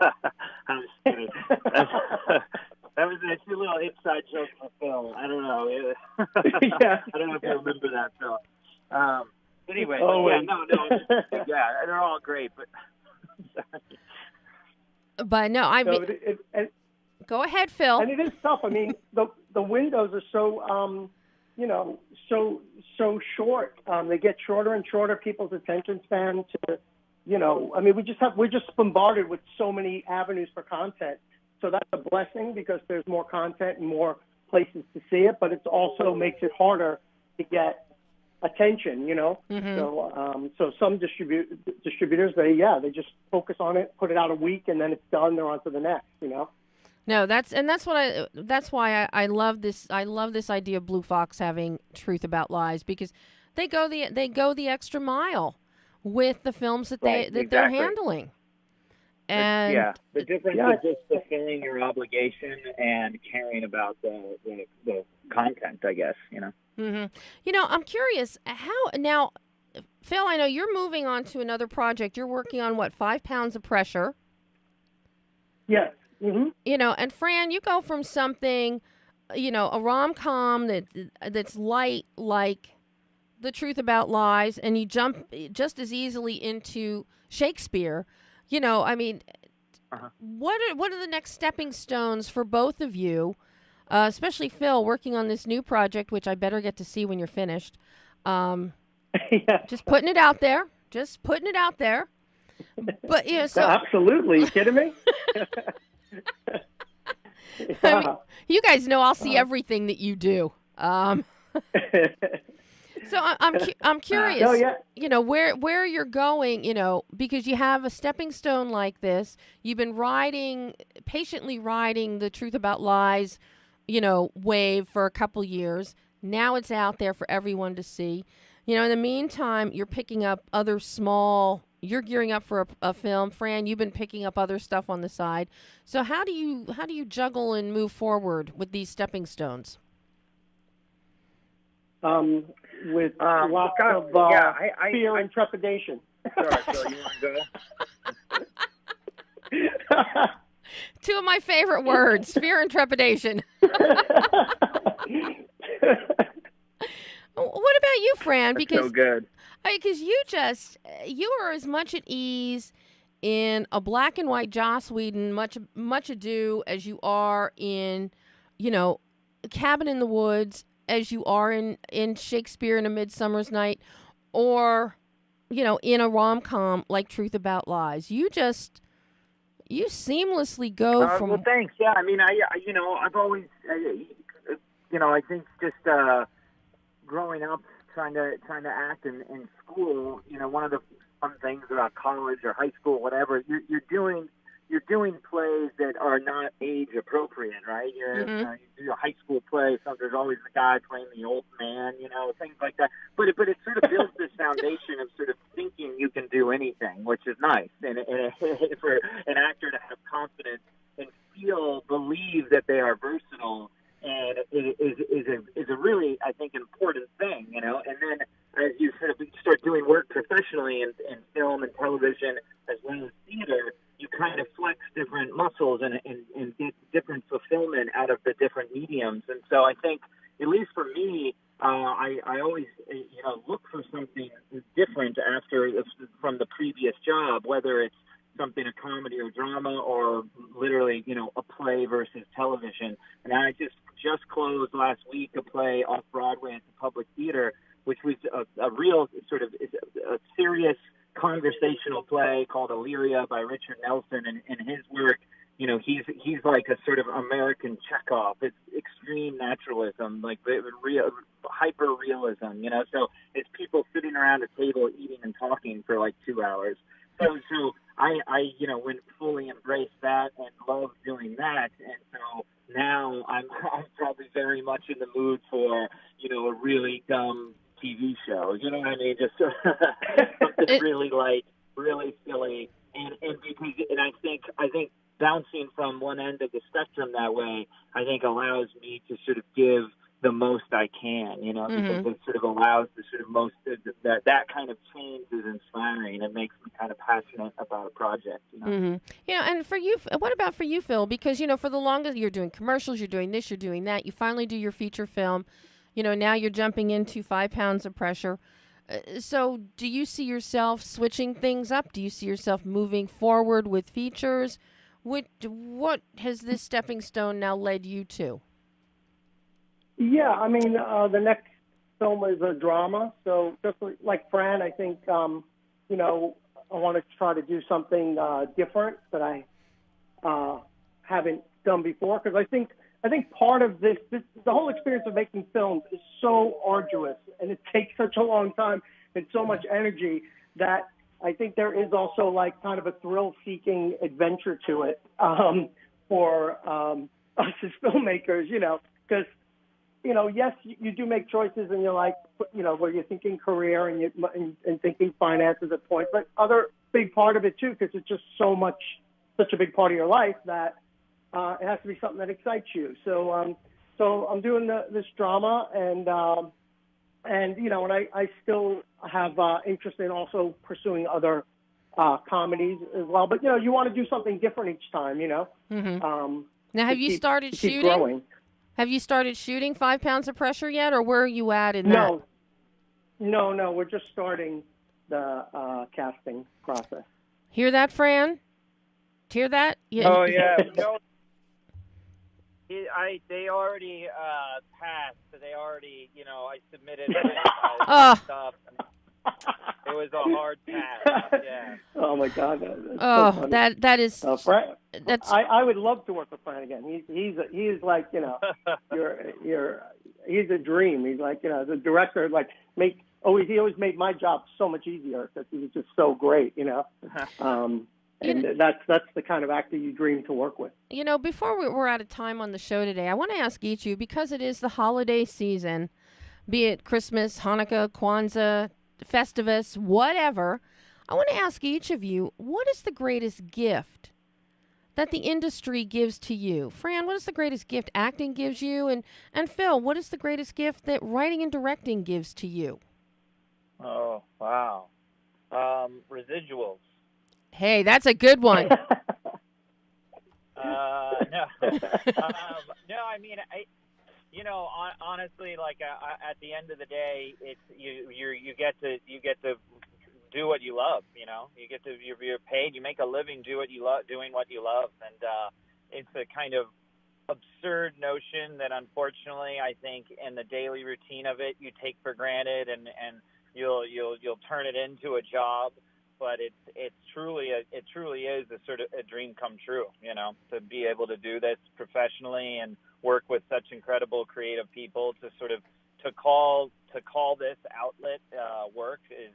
I'm just kidding. That was a little inside joke from Phil. I don't know. I don't know if you remember that, Phil. Anyway, they're all great, but but no, go ahead, Phil. And it is tough. I mean, the windows are so so short. They get shorter and shorter. People's attention span to, we're just bombarded with so many avenues for content. So that's a blessing, because there's more content and more places to see it, but it also makes it harder to get attention, So some distributors, they just focus on it, put it out a week, and then it's done. They're on to the next, No, that's why I love this. I love this idea of Blue Fox having Truth About Lies, because they go the extra mile with the films that they're handling. And the difference is just fulfilling your obligation and caring about the content, I guess, I'm curious how now, Phil. I know you're moving on to another project. You're working on 5 Pounds of Pressure. Yes. Mm-hmm. And Fran, you go from something, a rom-com that's light, like The Truth About Lies, and you jump just as easily into Shakespeare. What are the next stepping stones for both of you, especially Phil, working on this new project, which I better get to see when you're finished. Just putting it out there. But absolutely, you kidding me? You guys know I'll see everything that you do. So I'm curious, where you're going, because you have a stepping stone like this. You've been patiently riding the Truth About Lies, wave for a couple years. Now it's out there for everyone to see. In the meantime, you're picking up you're gearing up for a film. Fran, you've been picking up other stuff on the side. So how do you juggle and move forward with these stepping stones? With lots of fear and trepidation. Sure, so you want to go? Two of my favorite words, fear and trepidation. What about you, Fran? Because so good. Because you are as much at ease in a black and white Joss Whedon, much ado, as you are in, Cabin in the Woods, as you are in Shakespeare in A Midsummer's Night, or, in a rom-com like Truth About Lies. You seamlessly go from... Well, thanks. Yeah, I mean, I've always, I think just growing up, trying to act in school, one of the fun things about college or high school, whatever, you're doing plays that are not age appropriate, right? You do a high school play, so there's always the guy playing the old man, things like that. But it sort of builds this foundation of sort of thinking you can do anything, which is nice, and for an actor to have confidence and believe that they are versatile and it is a really, I think, important thing, you know. And then as you sort of start doing work professionally in film and television as well as theater, you kind of flex different muscles and get different fulfillment out of the different mediums. And so I think, at least for me, I always, look for something different from the previous job, whether it's something, a comedy or drama, or literally, a play versus television. And I just closed last week a play off Broadway at the Public Theater, which was a real sort of a serious conversational play called Illyria by Richard Nelson. And his work, he's like a sort of American Chekhov. It's extreme naturalism, like real hyper realism, so it's people sitting around a table eating and talking for like 2 hours. So I went fully embraced that and love doing that. And so now I'm probably very much in the mood for, a really dumb TV show. You know what I mean? Just something really light, really silly. And I think bouncing from one end of the spectrum that way, I think allows me to sort of give the most I can, because it sort of allows the sort of most, that kind of change is inspiring. It makes me kind of passionate about a project, And for you, what about for you, Phil? Because, for the longest, you're doing commercials, you're doing this, you're doing that. You finally do your feature film. Now you're jumping into 5 Pounds of Pressure. So do you see yourself switching things up? Do you see yourself moving forward with features? What has this stepping stone now led you to? Yeah, I mean, the next film is a drama. So just like Fran, I think, I want to try to do something different that I haven't done before. Because I think part of this, the whole experience of making films is so arduous, and it takes such a long time and so much energy that I think there is also like kind of a thrill-seeking adventure to it for us as filmmakers, because yes, you do make choices, and you're like, where you're thinking career and thinking finances at points, but other big part of it too, because it's just such a big part of your life that it has to be something that excites you. So I'm doing this drama, and I still have interest in also pursuing other comedies as well. But you want to do something different each time, Now, have you started shooting? Growing. Have you started shooting 5 Pounds of Pressure yet, or where are you at in that? No. We're just starting the casting process. Hear that, Fran? Hear that? Oh yeah. They already passed. So they already, I submitted stuff. It was a hard pass. Yeah. Oh my God. That's so that is. Fran, that's. I would love to work with Fran again. He's like he's a dream. He's like as a director, like he always made my job so much easier because he was just so great. And that's the kind of actor you dream to work with. Before we're out of time on the show today, I want to ask each of you, because it is the holiday season, be it Christmas, Hanukkah, Kwanzaa, Festivus, whatever, I want to ask each of you, what is the greatest gift that the industry gives to you? Fran, what is the greatest gift acting gives you? And Phil, what is the greatest gift that writing and directing gives to you? Oh, wow. Residuals. Hey, that's a good one. No. No, I mean, honestly, like at the end of the day, it's you get to do what you love. You get to you're paid. You make a living doing what you love, and it's a kind of absurd notion that unfortunately I think in the daily routine of it you take for granted, and you'll turn it into a job. But it truly is a sort of a dream come true, to be able to do this professionally and work with such incredible creative people to call this outlet work is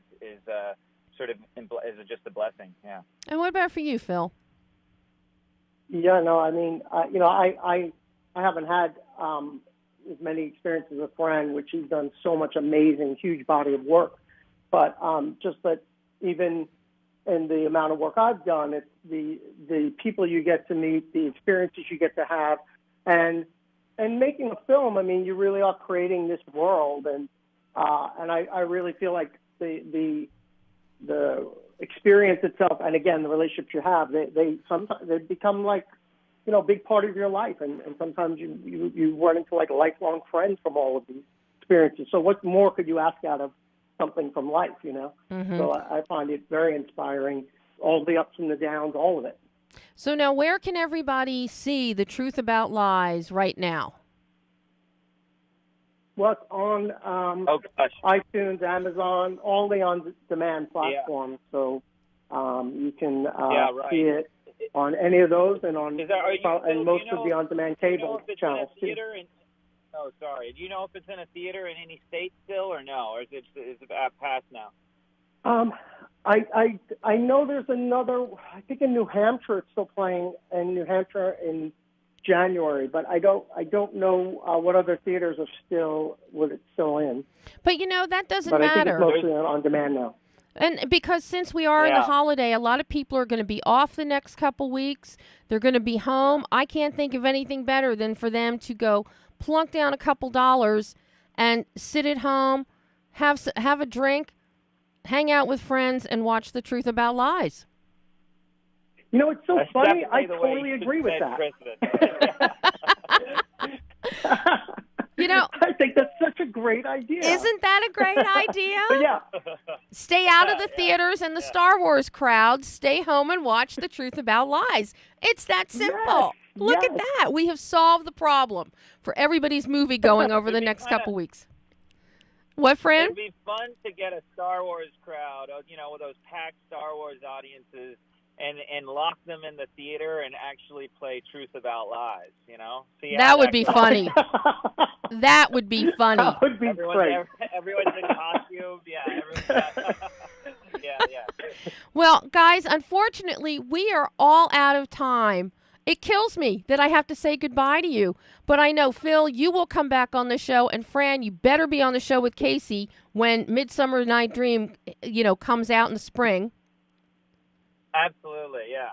just a blessing. Yeah. And what about for you, Phil? Yeah, no, I mean, I haven't had as many experiences with Fran, which he's done so much amazing, huge body of work. But just that even in the amount of work I've done, it's the people you get to meet, the experiences you get to have, and and making a film, I mean, you really are creating this world, and I really feel like the experience itself, and again, the relationships you have, they sometimes they become like, you know, a big part of your life, and sometimes you run into like lifelong friends from all of these experiences. So what more could you ask out of something from life, you know? Mm-hmm. So I find it very inspiring, all the ups and the downs, all of it. So now, where can everybody see The Truth About Lies right now? Well, it's on iTunes, Amazon, all the on-demand platforms. So you can see it on any of those, and on and most of the on-demand cable channels too. Oh, sorry. Do you know if it's in a theater in any state still, or no, or is it past now? I know there's another. I think in New Hampshire it's still playing in New Hampshire in January, but I don't know what other theaters are still in. But you know, that doesn't But matter. I think it's mostly on demand now. And because since we are in the holiday, a lot of people are going to be off the next couple weeks. They're going to be home. I can't think of anything better than for them to go plunk down a couple dollars and sit at home, have a drink, hang out with friends, and watch The Truth About Lies. You know, it's so That's funny. I definitely the way totally you should agree with spend that. Christmas. You know, I think that's such a great idea. isn't that a great idea? But yeah. Stay out of the theaters and the Star Wars crowd. Stay home and watch The Truth About Lies. It's that simple. Look at that. We have solved the problem for everybody's movie going over the next couple weeks. What, Fran? It'd be fun to get a Star Wars crowd, you know, with those packed Star Wars audiences, and lock them in the theater and actually play Truth About Lies, you know? That would be funny. That would be funny. That would be great. Everyone's in costume. Yeah. Yeah. Well, guys, unfortunately, we are all out of time. It kills me that I have to say goodbye to you. But I know, Phil, you will come back on the show. And Fran, you better be on the show with Casey when Midsummer Night Dream, you know, comes out in the spring. Absolutely, yeah.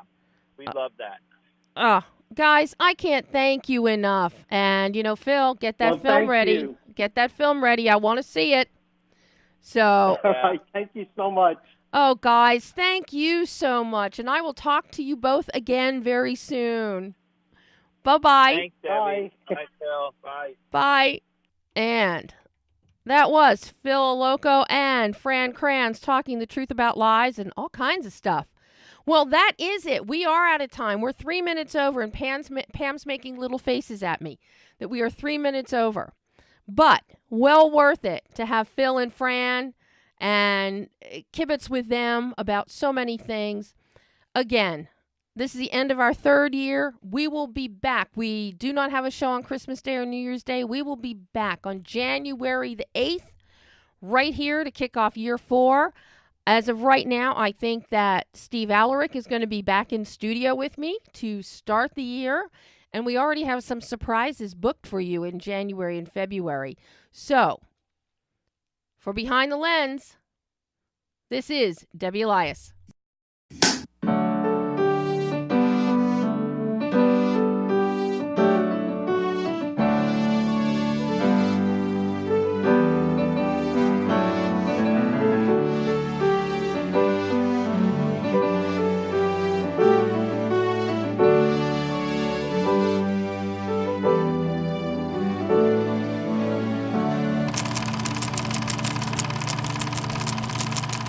We'd love that. Guys, I can't thank you enough. And, you know, Phil, get that film ready. You. Get that film ready. I want to see it. So. All right, thank you so much. Oh, guys, thank you so much. And I will talk to you both again very soon. Bye-bye. Thanks, Debbie. Bye, Phil. Bye. Bye. And that was Phil Allocco and Fran Kranz talking the truth about lies and all kinds of stuff. Well, that is it. We are out of time. We're 3 minutes over, and Pam's making little faces at me that we are 3 minutes over. But well worth it to have Phil and Fran and kibitz with them about so many things. Again, this is the end of our third year. We will be back. We do not have a show on Christmas Day or New Year's Day. We will be back on January the 8th, right here to kick off year 4. As of right now, I think that Steve Alaric is going to be back in studio with me to start the year. And we already have some surprises booked for you in January and February. So, for Behind the Lens, this is Debbie Elias.